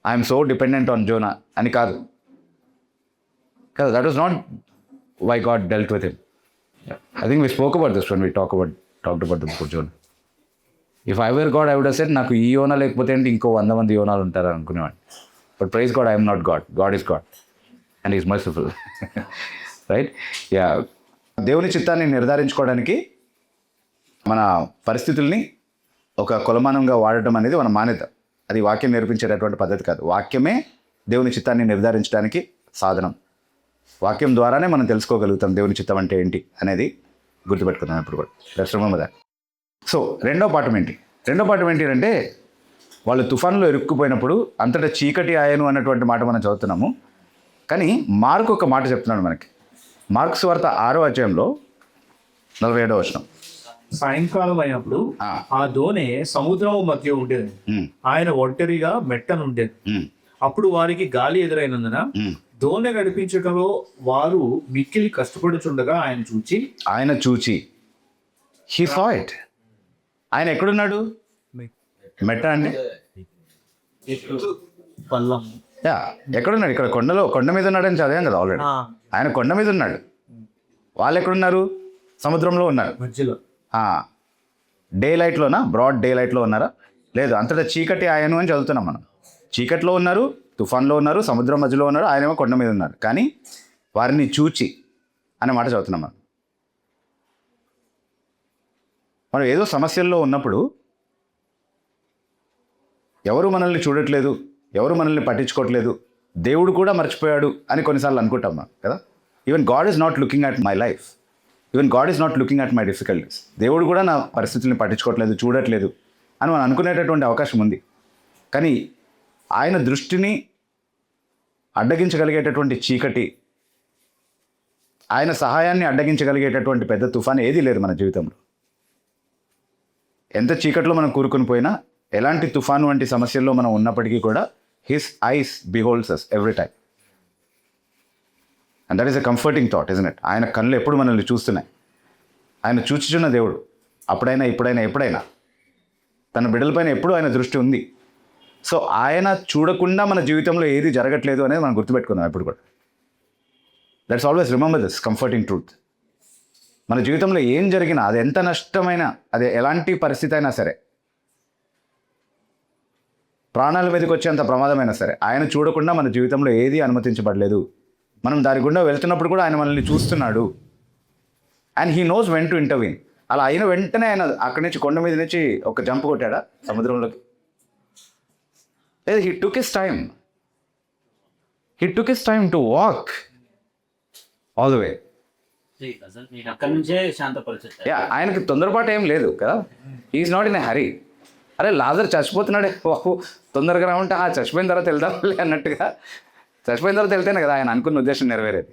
I'm so dependent on Jonah అని కాదు కదా. That was not why God dealt with him. I think we spoke about this when we talked about the book of Jonah. If I were God I would have said నాకు ఈ యోనా లేకపోతే అంటే ఇంకో 100 మంది యోనాలు ఉంటారు అనుకునేవాడిని. But praise God, I'm not God, God is God and is merciful. Right? Yeah, దేవుని చిత్తాన్ని నిర్ధారించుకోవడానికి మన పరిస్థితుల్ని ఒక కొలమానంగా వాడటం అనేది మన మాన్యత. అది వాక్యం నేర్పించేటటువంటి పద్ధతి కాదు. వాక్యమే దేవుని చిత్తాన్ని నిర్ధారించడానికి సాధనం. వాక్యం ద్వారానే మనం తెలుసుకోగలుగుతాం దేవుని చిత్తం అంటే ఏంటి అనేది గుర్తుపెట్టుకుందాం ఇప్పుడు కూడా. Let's remember that. సో రెండో పాఠం ఏంటి అంటే వాళ్ళు తుఫాన్లో ఇరుక్కుపోయినప్పుడు అంతటా చీకటి ఆయను అన్నటువంటి మాట మనం చదువుతున్నాము. కానీ మార్కు ఒక మాట చెప్తున్నాడు మనకి. మార్కు సువార్త 6వ అధ్యాయంలో 47వ వచనం. సాయంకాలం అయినప్పుడు ఆ దోణి సముద్రం మధ్య ఉండేది, ఆయన ఒంటరిగా మెట్టనుండేది. అప్పుడు వారికి గాలి ఎదురైనందున దోణి నడిపించటంలో వారు మిక్కిలి కష్టపడుచుండగా ఆయన చూచి హీ సా ఇట్. ఆయన ఎక్కడున్నాడు? మెట్ట అంటే పల్లం. యా, ఎక్కడున్నాడు? ఇక్కడ కొండ మీద ఉన్నాడని చదివాం కదా ఆల్రెడీ. ఆయన కొండ మీద ఉన్నాడు. వాళ్ళు ఎక్కడున్నారు? సముద్రంలో ఉన్నారు. మధ్యలో డే లైట్లోనా? బ్రాడ్ డే లైట్లో ఉన్నారా? లేదు, అంతటా చీకటి ఆయను అని చదువుతున్నాం మనం. చీకట్లో ఉన్నారు, తుఫాన్లో ఉన్నారు, సముద్రం మధ్యలో ఉన్నారు, ఆయనేమో కొండ మీద ఉన్నారు. కానీ వారిని చూచి అనే మాట చదువుతున్నాం మనం. మనం ఏదో సమస్యల్లో ఉన్నప్పుడు ఎవరు మనల్ని చూడట్లేదు, ఎవరు మనల్ని పట్టించుకోవట్లేదు, దేవుడు కూడా మర్చిపోయాడు అని కొన్నిసార్లు అనుకుంటాం మనం కదా. Even God is not looking at my life, even God is not looking at my difficulties. దేవుడు కూడా నా పరిస్థితుల్ని పట్టించుకోవట్లేదు, చూడట్లేదు అని మనం అనుకునేటటువంటి అవకాశం ఉంది. కానీ ఆయన దృష్టిని అడ్డగించగలిగేటటువంటి చీకటి, ఆయన సహాయాన్ని అడ్డగించగలిగేటటువంటి పెద్ద తుఫాను ఏదీ లేదు మన జీవితంలో. ఎంత చీకట్లో మనం కూరుకొని పోయినా, ఎలాంటి తుఫాను వంటి సమస్యల్లో మనం ఉన్నప్పటికీ కూడా his eyes beholds us every time. And that is a comforting thought, isn't it? ఆయన కళ్ళు ఎప్పుడు మనల్ని చూస్తున్నాయి. ఆయన చూచుచున్న దేవుడు. అప్పుడైనా ఇప్పుడైనా ఎప్పుడైనా తన బిడ్డలపైన ఎప్పుడు ఆయన దృష్టి ఉంది. సో ఆయన చూడకుండా మన జీవితంలో ఏది జరగట్లేదు అనేది మనం గుర్తుపెట్టుకుందాం ఎప్పుడు కూడా. Let's always remember this comforting truth. మన జీవితంలో ఏం జరిగినా, అది ఎంత నష్టమైనా, అది ఎలాంటి పరిస్థితి అయినా సరే, ప్రాణాల మీదకి వచ్చేంత ప్రమాదమైనా సరే, ఆయన చూడకుండా మన జీవితంలో ఏది అనుమతించబడలేదు. మనం దాని గుండా వెళ్తున్నప్పుడు కూడా ఆయన మనల్ని చూస్తున్నాడు. And he knows when to intervene. అలా అయిన వెంటనే ఆయన అక్కడి నుంచి కొండ మీద నుంచి ఒక జంప్ కొట్టాడా సముద్రంలోకి? లేదు, he took his time. He took his time to walk all the way. నేను అక్కడి నుంచే శాంతపరిచాను. ఆయనకి తొందరపాటు ఏం లేదు కదా. ఈజ్ నాట్ ఇన్ ఎ హరీ. అరే లాజర్ చచ్చిపోతున్నాడే బాబు, తొందరగా రావంటే చచ్చిపోయిన తర్వాత వెళ్దాంలే అన్నట్టుగా, చచ్చిపోయిన తర్వాత వెళ్తేనే కదా ఆయన అనుకున్న ఉద్దేశం నెరవేరేది.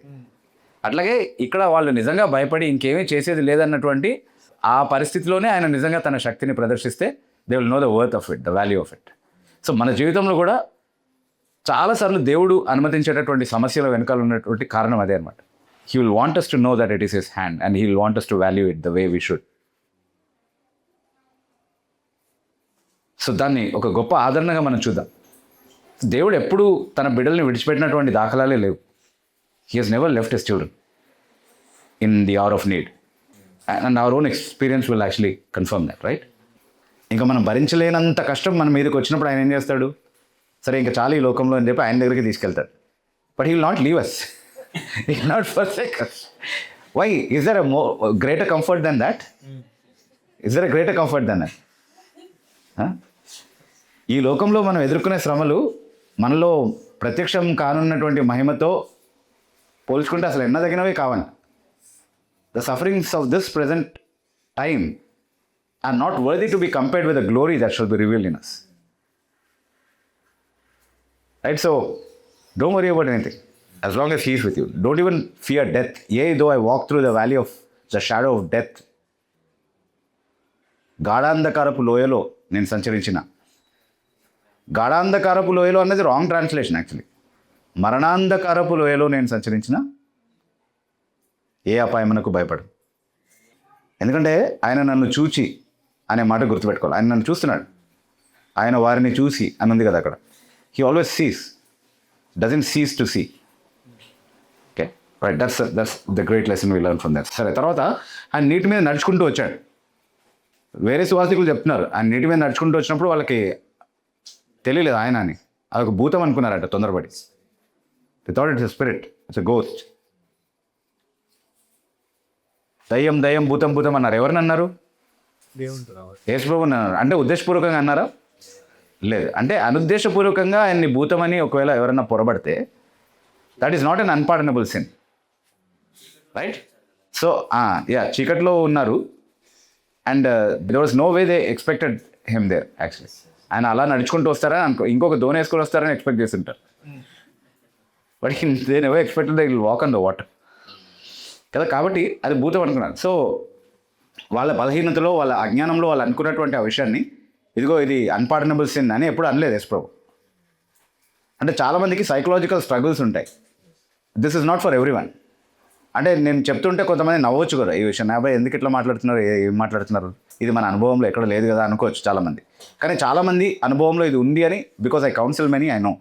అట్లాగే ఇక్కడ వాళ్ళు నిజంగా భయపడి ఇంకేమీ చేసేది లేదన్నటువంటి ఆ పరిస్థితిలోనే ఆయన నిజంగా తన శక్తిని ప్రదర్శిస్తే they will know the worth of it, the value of it. So మన జీవితంలో కూడా చాలాసార్లు దేవుడు అనుమతించేటటువంటి సమస్యల వెనకాల ఉన్నటువంటి కారణం అదే అనమాట. He will want us to know that it is his hand and he will want us to value it the way we should. So దాన్ని ఒక గొప్ప ఆదరణగా మనం చూద్దాం. దేవుడు ఎప్పుడూ తన బిడ్డల్ని విడిచిపెట్టినటువంటి దాఖలాలే లేవు. He has never left his children in the hour of need. And our own experience will actually confirm that, right? ఇంకా మనం భరించలేనంత కష్టం మన మీదకి వచ్చినప్పుడు ఆయన ఏం చేస్తాడు? సరే ఇంకా చాలా ఈ లోకంలో అని చెప్పి ఆయన దగ్గరికి తీసుకెళ్తాడు. But he will not leave us. He will not forsake us. Why? Is there a greater comfort than that? Is there a greater comfort than that? ఈ లోకంలో మనం ఎదుర్కొనే శ్రమలు మనలో ప్రత్యక్షం కానున్నటువంటి మహిమతో పోల్చుకుంటే అసలు ఎన్నదగినవే కావాలి. The sufferings of this present time are not worthy to be compared with the glory that shall be revealed in us, right? So don't worry about anything as long as he is with you. Don't even fear death. Yea, though I walk through the valley of the shadow of death, గాఢాంధకారపు లోయలో నేను సంచరించిన. గాఢాంధకారపు లోయలో అన్నది రాంగ్ ట్రాన్స్లేషన్ యాక్చువల్లీ. మరణాంధకారపు లోయలో నేను సంచరించిన ఏ అపాయమునకు భయపడు. ఎందుకంటే ఆయన నన్ను చూచి అనే మాట గుర్తుపెట్టుకోవాలి. ఆయన నన్ను చూస్తున్నాడు. ఆయన వారిని చూసి అని ఉంది కదా అక్కడ. He always sees, doesn't sees to see. Okay, right. That's the great lesson we learn from that. సరే, తర్వాత ఆయన నీటి మీద నడుచుకుంటూ వచ్చాడు. వేరే సువాసికులు చెప్తున్నారు ఆయన నీటి మీద నడుచుకుంటూ వచ్చినప్పుడు వాళ్ళకి తెలియలేదు ఆయన అని. అదొక భూతం అనుకున్నారట తొందరపడి. They thought it's a spirit, it's a ghost. దయ్యం దయ్యం భూతం భూతం అన్నారు. ఎవరిని అన్నారు? యేసుప్రభుని అన్నారు. అంటే ఉద్దేశపూర్వకంగా అన్నారా? లేదు. అంటే అనుద్దేశపూర్వకంగా ఆయన్ని భూతమని ఒకవేళ ఎవరన్నా పొరబడితే that is not an unpardonable sin, right? So చీకట్లో ఉన్నారు and there was no way they expected him there actually. ఆయన అలా నడుచుకుంటూ వస్తారని ఇంకొక దోణి వేసుకొని వస్తారని ఎక్స్పెక్ట్ చేస్తుంటారు. But they never expected they will walk on the water కదా. కాబట్టి అది భూతం అనుకున్నారు. సో వాళ్ళ బలహీనతలో, వాళ్ళ అజ్ఞానంలో వాళ్ళు అనుకున్నటువంటి ఆ విషయాన్ని ఇదిగో ఇది అన్పార్డనబుల్ సిన్ అని ఎప్పుడు అనలేదు యేసుప్రభు. అంటే చాలామందికి సైకలాజికల్ స్ట్రగుల్స్ ఉంటాయి. This is not for every one. అంటే నేను చెప్తుంటే కొంతమంది నవ్వచ్చు కూడా ఈ విషయం. అబ్బాయి ఎందుకు ఇట్లా మాట్లాడుతున్నారు, ఏం మాట్లాడుతున్నారు, ఇది మన అనుభవంలో ఎక్కడ లేదు కదా అనుకోవచ్చు చాలామంది. కానీ చాలామంది అనుభవంలో ఇది ఉంది అని, because I council many, I know.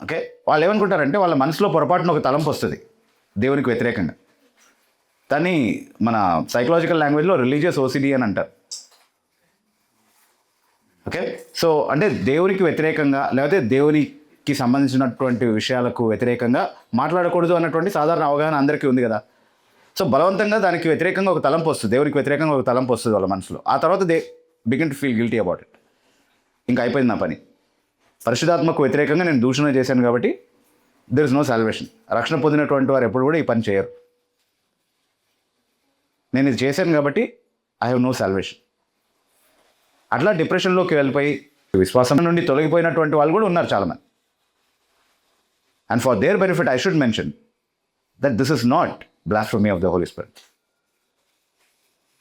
Okay, వాళ్ళు ఏమనుకుంటారంటే వాళ్ళ మనసులో పొరపాటున ఒక తలంపు వస్తుంది దేవునికి వ్యతిరేకంగా. దాన్ని మన సైకలాజికల్ లాంగ్వేజ్లో రిలీజియస్ ఓసిడి అని అంటారు. ఓకే, సో అంటే దేవునికి వ్యతిరేకంగా లేకపోతే దేవునికి సంబంధించినటువంటి విషయాలకు వ్యతిరేకంగా మాట్లాడకూడదు అన్నటువంటి సాధారణ అవగాహన అందరికీ ఉంది కదా. సో బలవంతంగా దానికి వ్యతిరేకంగా ఒక తలంపు వస్తుంది, దేవునికి వ్యతిరేకంగా ఒక తలంపు వస్తుంది వాళ్ళ మనసులో. ఆ తర్వాత they begin to feel guilty about it. ఇంకా అయిపోయింది నా పని, పరిశుధాత్మకు వ్యతిరేకంగా నేను దూషణ చేశాను కాబట్టి దెర్ ఇస్ నో సాల్వేషన్. రక్షణ పొందినటువంటి వారు ఎప్పుడు కూడా ఈ పని చేయరు. నేను ఇది చేశాను కాబట్టి ఐ హ్యావ్ నో సాల్వేషన్. అట్లా డిప్రెషన్లోకి వెళ్ళిపోయి విశ్వాసం నుండి తొలగిపోయినటువంటి వాళ్ళు కూడా ఉన్నారు చాలామంది. And for their benefit I should mention that this is not blasphemy of the Holy Spirit.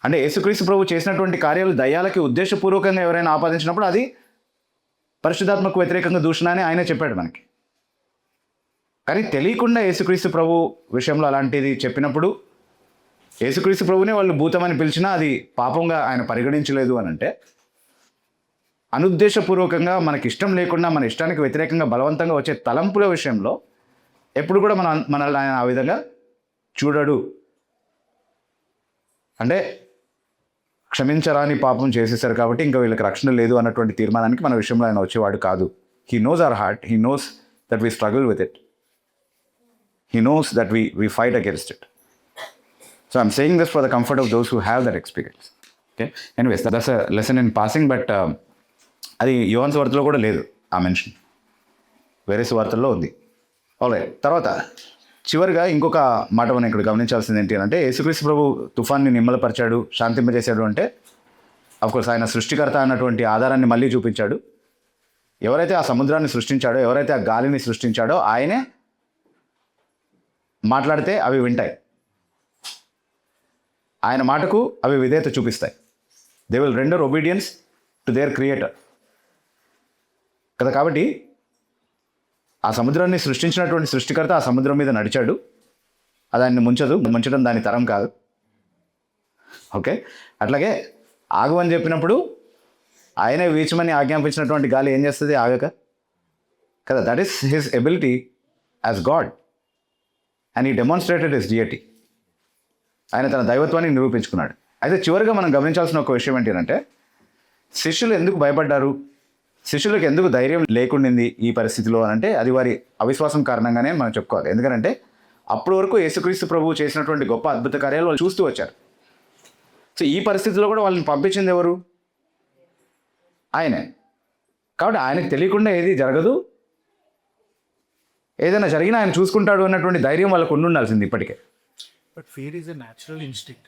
అంటే యేసుక్రీస్తు ప్రభు చేసినటువంటి కార్యాలు దయ్యాలకి ఉద్దేశపూర్వకంగా ఎవరైనా ఆపాదించినప్పుడు అది పరిశుధాత్మకు వ్యతిరేకంగా దూషణ అని ఆయనే చెప్పాడు మనకి. కానీ తెలియకుండా యేసుక్రీస్తు ప్రభు విషయంలో అలాంటిది చెప్పినప్పుడు యేసుక్రీస్తు ప్రభునే వాళ్ళు భూతమని పిలిచినా అది పాపంగా ఆయన పరిగణించలేదు అని అంటే, అనుద్దేశపూర్వకంగా మనకి ఇష్టం లేకుండా మన ఇష్టానికి వ్యతిరేకంగా బలవంతంగా వచ్చే తలంపుల విషయంలో ఎప్పుడు కూడా మనల్ని ఆయన ఆ విధంగా చూడడు. అంటే క్షమించరాని పాపం చేసేసారు కాబట్టి ఇంకా వీళ్ళకి రక్షణ లేదు అన్నటువంటి తీర్మానానికి మన విషయంలో ఆయన వచ్చేవాడు కాదు. He knows our heart, he knows that we struggle with it, he knows that we fight against it. So I'm saying this for the comfort of those who have that experience. Okay, anyways that's a lesson in passing. But అది యోహాను సువార్తలో కూడా లేదు ఆ మెన్షన్, వేరే సువార్తల్లో ఉంది. ఆల్రైట్, తర్వాత చివరిగా ఇంకొక మాట మనం ఇక్కడ గమనించాల్సింది ఏంటి అంటే, యేసుక్రీస్తు ప్రభు తుఫాన్ని నిమ్మలపరిచాడు, శాంతింపజేశాడు అంటే అఫ్కోర్స్ ఆయన సృష్టికర్త అన్నటువంటి ఆధారాన్ని మళ్ళీ చూపించాడు. ఎవరైతే ఆ సముద్రాన్ని సృష్టించాడో, ఎవరైతే ఆ గాలిని సృష్టించాడో ఆయనే మాట్లాడితే అవి వింటాయి, ఆయన మాటకు అవి విధేయత చూపిస్తాయి. They will render obedience to their creator కదా. కాబట్టి ఆ సముద్రాన్ని సృష్టించినటువంటి సృష్టికర్త ఆ సముద్రం మీద నడిచాడు, అది ఆయన్ని ముంచడం దాని తరం కాదు. ఓకే, అట్లాగే ఆగమని చెప్పినప్పుడు ఆయనే వీచమని ఆజ్ఞాపించినటువంటి గాలి ఏం చేస్తుంది? ఆగక కదా. That is his ability as God and ఈ డెమాన్స్ట్రేటెడ్ హిస్ డియటీ. ఆయన తన దైవత్వాన్ని నిరూపించుకున్నాడు. అయితే చివరిగా మనం గమనించాల్సిన ఒక విషయం ఏంటంటే, శిష్యులు ఎందుకు భయపడ్డారు, శిష్యులకు ఎందుకు ధైర్యం లేకుండింది ఈ పరిస్థితిలో అని అంటే, అది వారి అవిశ్వాసం కారణంగానే మనం చెప్పుకోవాలి. ఎందుకంటే అప్పటి వరకు యేసుక్రీస్తు ప్రభువు చేసినటువంటి గొప్ప అద్భుత కార్యాలు వాళ్ళు చూస్తూ వచ్చారు. సో ఈ పరిస్థితిలో కూడా వాళ్ళని పంపించింది ఎవరు? ఆయనే. కాబట్టి ఆయనకు తెలియకుండా ఏది జరగదు, ఏదైనా జరిగినా ఆయన చూసుకుంటాడు అన్నటువంటి ధైర్యం వాళ్ళకు ఉండాల్సింది ఇప్పటికే. But fear is a natural instinct.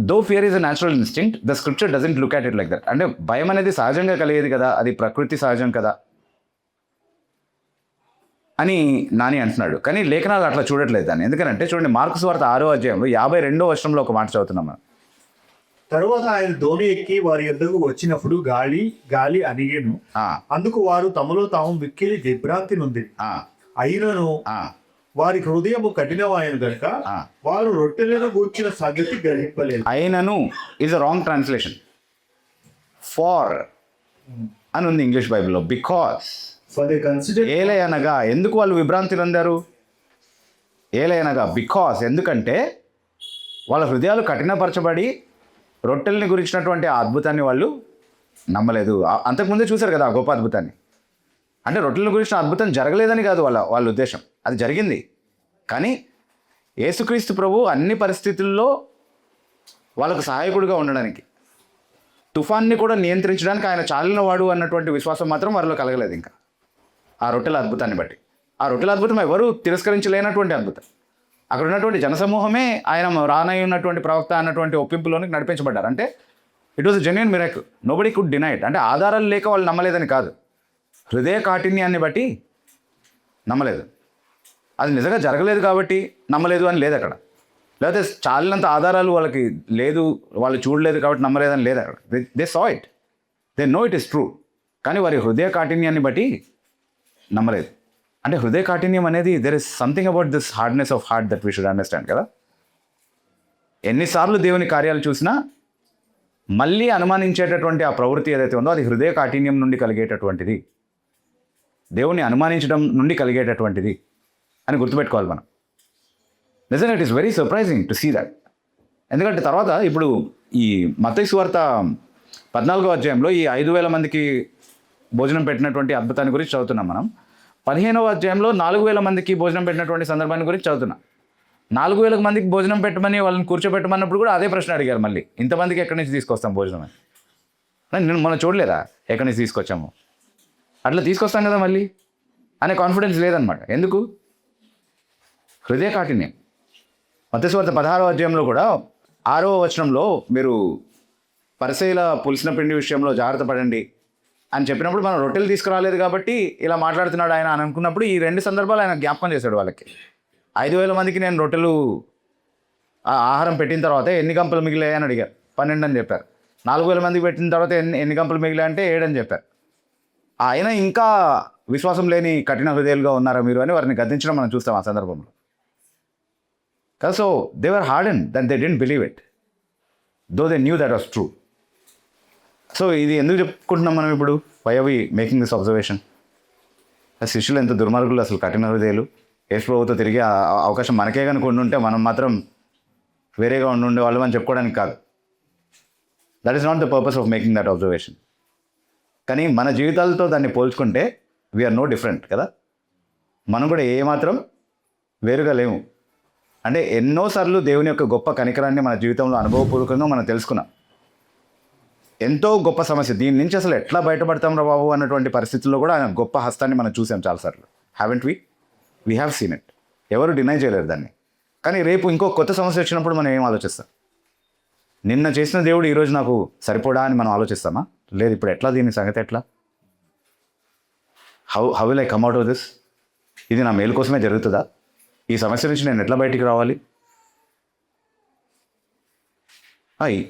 Though fear is a natural instinct, the scripture doesn't look at it like that. అంటే భయం అనేది సహజంగా కలిగేది కదా, అది ప్రకృతి సహజం కదా అని నాని అంటున్నాడు. కానీ లేఖనాలు అట్లా చూడట్లేదు దాన్ని. ఎందుకంటే చూడండి, మార్కు సువార్త 6వ అధ్యాయంలో 52వ వచనంలో ఒక మాట చదువుతున్నాం మనం. తరువాత ఆయన దోణి ఎక్కి వారి యొద్దకు వచ్చినప్పుడు గాలి అణిగెను. అందుకు వారు తమలో తాము మిక్కిలి దిగ్భ్రాంతి నొంది. అయినను వారి హృదయము కఠినవాయను గనుక వారు రొట్టెలను గూర్చిన సంగతి గ్రహింపలేదు. అయినను is a wrong translation. For అని ఉంది ఇంగ్లీష్ బైబిల్లో. బికాస్, ఏలే అనగా. ఎందుకు వాళ్ళు విభ్రాంతి నొందారు? ఏలే అనగా బికాస్, ఎందుకంటే వాళ్ళ హృదయాలు కఠినపరచబడి రొట్టెల్ని గురించినటువంటి ఆ అద్భుతాన్ని వాళ్ళు నమ్మలేదు. అంతకుముందే చూశారు కదా ఆ గొప్ప అద్భుతాన్ని. అంటే రొట్టెల గురించిన అద్భుతం జరగలేదని కాదు వాళ్ళ ఉద్దేశం, అది జరిగింది. కానీ యేసుక్రీస్తు ప్రభు అన్ని పరిస్థితుల్లో వాళ్ళకు సహాయకుడిగా ఉండడానికి, తుఫాన్ని కూడా నియంత్రించడానికి ఆయన చాలినవాడు అన్నటువంటి విశ్వాసం మాత్రం వారిలో కలగలేదు. ఇంకా ఆ రొట్టెల అద్భుతాన్ని బట్టి, ఆ రొట్టెల అద్భుతం ఎవరు తిరస్కరించలేనటువంటి అద్భుతం. అక్కడ ఉన్నటువంటి జనసమూహమే ఆయన రానై ఉన్నటువంటి ప్రవక్త అన్నటువంటి ఒప్పింపులోనికి నడిపించబడ్డారు. అంటే it was genuine miracle, nobody could deny it. అంటే ఆధారాలు లేక వాళ్ళు నమ్మలేదని కాదు, హృదయ కాఠిన్యాన్ని బట్టి నమ్మలేదు. అది నిజంగా జరగలేదు కాబట్టి నమ్మలేదు అని లేదు అక్కడ. లేకపోతే చాలినంత ఆధారాలు వాళ్ళకి లేదు, వాళ్ళు చూడలేదు కాబట్టి నమ్మలేదని లేదు అక్కడ. They saw it, they know it is true. కానీ వారి హృదయ కాఠిన్యాన్ని బట్టి నమ్మలేదు. అంటే హృదయ కాఠిన్యం అనేది, there is something about this hardness of heart that we should understand కదా. ఎన్నిసార్లు దేవుని కార్యాలు చూసినా మళ్ళీ అనుమానించేటటువంటి ఆ ప్రవృత్తి ఏదైతే ఉందో అది హృదయ కాఠిన్యం నుండి కలిగేటటువంటిది, దేవుని అనుమానించడం నుండి కలిగేటటువంటిది అని గుర్తుపెట్టుకోవాలి మనం. నిజంగా it is very surprising to see that. ఎందుకంటే తర్వాత ఇప్పుడు ఈ మత్తయి సువార్త 14వ అధ్యాయంలో ఈ 5,000 మందికి భోజనం పెట్టినటువంటి అద్భుతాన్ని గురించి చదువుతున్నాం మనం. 15వ అధ్యాయంలో 4,000 మందికి భోజనం పెట్టినటువంటి సందర్భాన్ని గురించి చదువుతున్నాం. 4,000 మందికి భోజనం పెట్టమని వాళ్ళని కూర్చోబెట్టమన్నప్పుడు కూడా అదే ప్రశ్న అడిగారు మళ్ళీ, ఇంతమందికి ఎక్కడి నుంచి తీసుకొస్తాం భోజనం అని. నేను మనం చూడలేదా ఎక్కడి నుంచి తీసుకొచ్చాము? అట్లా తీసుకొస్తాం కదా మళ్ళీ అనే కాన్ఫిడెన్స్ లేదనమాట. ఎందుకు? హృదయ కాఠిన్యం. మత్తయి సువార్త 16వ అధ్యాయంలో కూడా 6వ వచనంలో మీరు పరిసయ్యుల పులిసిన పిండి విషయంలో జాగ్రత్త పడండి అని చెప్పినప్పుడు మనం రొట్టెలు తీసుకురాలేదు కాబట్టి ఇలా మాట్లాడుతున్నాడు ఆయన అని అనుకున్నప్పుడు ఈ 2 సందర్భాలు ఆయన జ్ఞాపకం చేశాడు వాళ్ళకి. 5,000 మందికి నేను రొట్టెలు ఆహారం పెట్టిన తర్వాత ఎన్ని గంపలు మిగిలాయి అని అడిగారు. 12 అని చెప్పారు. 4,000 మందికి పెట్టిన తర్వాత ఎన్ని గంపలు మిగిలాయి అంటే 7 అని చెప్పారు. ఆయన ఇంకా విశ్వాసం లేని కఠిన హృదయాలుగా ఉన్నారా మీరు అని వారిని గద్దించడం మనం చూస్తాం ఆ సందర్భంలో కదా. So they were hardened that they didn't believe it though they knew that was true. So ఇది ఎందుకు చెప్పుకుంటున్నాం మనం ఇప్పుడు? Why are we making this observation? శిష్యులు ఎంత దుర్మార్గులు, అసలు కఠిన హృదయాలు. యేసు ప్రభుతో తిరిగి అవకాశం మనకే కనుక ఉండుంటే మనం మాత్రం వేరేగా ఉండేవాళ్ళం అని చెప్పుకోవడానికి కాదు. That is not the purpose of making that observation. కానీ మన జీవితాలతో దాన్ని పోల్చుకుంటే వీఆర్ నో డిఫరెంట్ కదా. మనం కూడా ఏమాత్రం వేరుగా లేము. అంటే ఎన్నోసార్లు దేవుని యొక్క గొప్ప కనికరాన్ని మన జీవితంలో అనుభవపూర్వకంగా మనం తెలుసుకున్నాం. ఎంతో గొప్ప సమస్య, దీని నుంచి అసలు ఎట్లా బయటపడతాం రా బాబు అన్నటువంటి పరిస్థితుల్లో కూడా ఆయన గొప్ప హస్తాన్ని మనం చూసాం చాలాసార్లు. Haven't we have seen it. ఎవరు డినై చేయలేరు దాన్ని. కానీ రేపు ఇంకో కొత్త సమస్య వచ్చినప్పుడు మనం ఏం ఆలోచిస్తాం? నిన్న చేసిన దేవుడు ఈరోజు నాకు సరిపోడా అని మనం ఆలోచిస్తామా? లేదు. ఇప్పుడు ఎట్లా, దీని సంగతి ఎట్లా? How will I come out of this? ఇది నా మేలు కోసమే జరుగుతుందా? ఈ సమస్య నుంచి నేను ఎట్లా బయటికి రావాలి?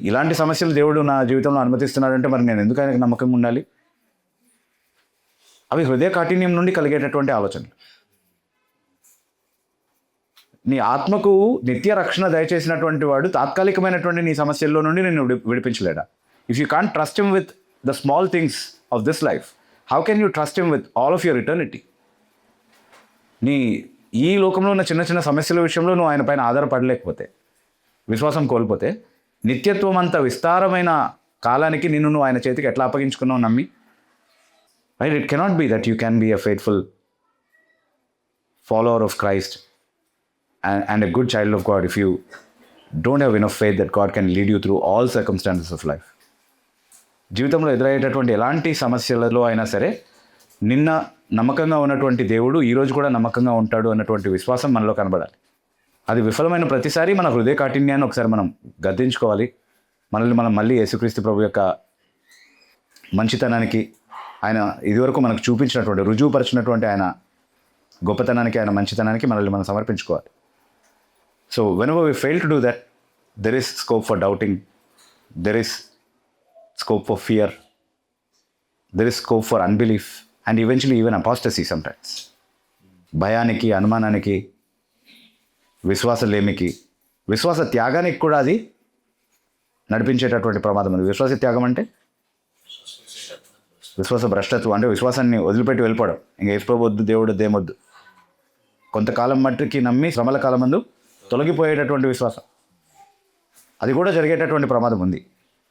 ఇలాంటి సమస్యలు దేవుడు నా జీవితంలో అనుమతిస్తున్నాడంటే మరి నేను ఎందుకు ఆయనకు నమ్మకంగా ఉండాలి? అవి హృదయ కాఠిన్యం నుండి కలిగేటటువంటి ఆలోచనలు. నీ ఆత్మకు నిత్య రక్షణ దయచేసినటువంటి వాడు తాత్కాలికమైనటువంటి నీ సమస్యల్లో నుండి నేను విడిపించలేడా? If you can't trust him with the small things of this life, how can you trust him with all of your eternity? నీ ఈ లోకంలో ఉన్న చిన్న చిన్న సమస్యల విషయంలో నువ్వు ఆయన పైన ఆధారపడలేకపోతే, విశ్వాసం కోల్పోతే, నిత్యత్వం అంత విస్తారమైన కాలానికి నువ్వు ఆయన చేతికి ఎట్లా అప్పగించుకున్నావు నమ్మి? Right? It cannot be that you can be a faithful follower of Christ and a good child of God if you don't have enough faith that God can lead you through all circumstances of life. జీవితంలో ఎదురయ్యేటటువంటి ఎలాంటి సమస్యలలో అయినా సరే నిన్న నమ్మకంగా ఉన్నటువంటి దేవుడు ఈరోజు కూడా నమ్మకంగా ఉంటాడు అన్నటువంటి విశ్వాసం మనలో కనబడాలి. అది విఫలమైన ప్రతిసారి మన హృదయ కాఠిన్యాన్ని ఒకసారి మనం గద్దించుకోవాలి. మనల్ని మనం మళ్ళీ యేసుక్రీస్తు ప్రభు యొక్క మంచితనానికి, ఆయన ఇదివరకు మనకు చూపించినటువంటి, రుజువుపరిచినటువంటి ఆయన గొప్పతనానికి, ఆయన మంచితనానికి మనల్ని మనం సమర్పించుకోవాలి. So whenever we fail to do that, there is scope for doubting, there is scope for fear, there is scope for unbelief, and eventually even apostasy sometimes. భయానికి, అనుమానానికి, విశ్వాసలేమికి, విశ్వాస త్యాగానికి కూడా అది నడిపించేటటువంటి ప్రమాదం ఉంది. విశ్వాస త్యాగం అంటే విశ్వాస భ్రష్టత్వం, అంటే విశ్వాసాన్ని వదిలిపెట్టి వెళ్ళిపోవడం. ఇంకా యేసుప్రభు దేవుడు దేమొద్దు. కొంతకాలం మట్టుకి నమ్మి శ్రమల కాలం ముందు తొలగిపోయేటటువంటి విశ్వాసం, అది కూడా జరిగేటటువంటి ప్రమాదం ఉంది.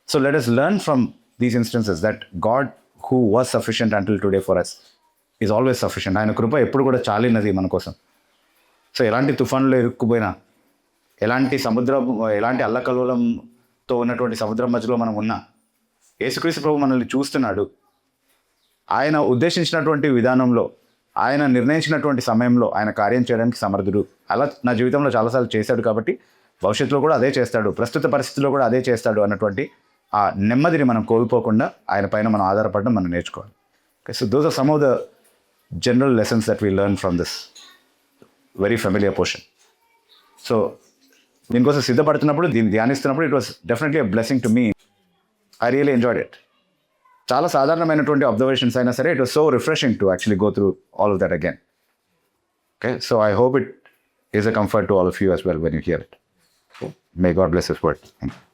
So let us learn from these instances that God who was sufficient until today for us is always sufficient. ఆయన కృప ఎప్పుడు కూడా చాలినది మన కోసం. సో ఎలాంటి తుఫానులో ఇరుక్కుపోయినా, ఎలాంటి అల్లకల్లోలంతో ఉన్నటువంటి సముద్రం మధ్యలో మనం ఉన్నా, యేసుక్రీస్తు ప్రభు మనల్ని చూస్తున్నాడు. ఆయన ఉద్దేశించినటువంటి విధానంలో, ఆయన నిర్ణయించినటువంటి సమయంలో ఆయన కార్యం చేయడానికి సమర్థుడు. అలా నా జీవితంలో చాలాసార్లు చేశాడు కాబట్టి భవిష్యత్తులో కూడా అదే చేస్తాడు, ప్రస్తుత పరిస్థితుల్లో కూడా అదే చేస్తాడు అన్నటువంటి ఆ నెమ్మదిని మనం కోల్పోకుండా ఆయన పైన మనం ఆధారపడడం మనం నేర్చుకోవాలి. So those are some of the general lessons that we learn from this very familiar portion. So దీనికోసం సిద్ధపడుతున్నప్పుడు, దీన్ని ధ్యానిస్తున్నప్పుడు it was definitely a blessing to me. I really enjoyed it. చాలా సాధారణమైనటువంటి అబ్జర్వేషన్స్ అయినా సరే, it was so refreshing to actually go through all of that again. Okay, so I hope it is a comfort to all of you as well when you hear it. May God bless His word. Thank you.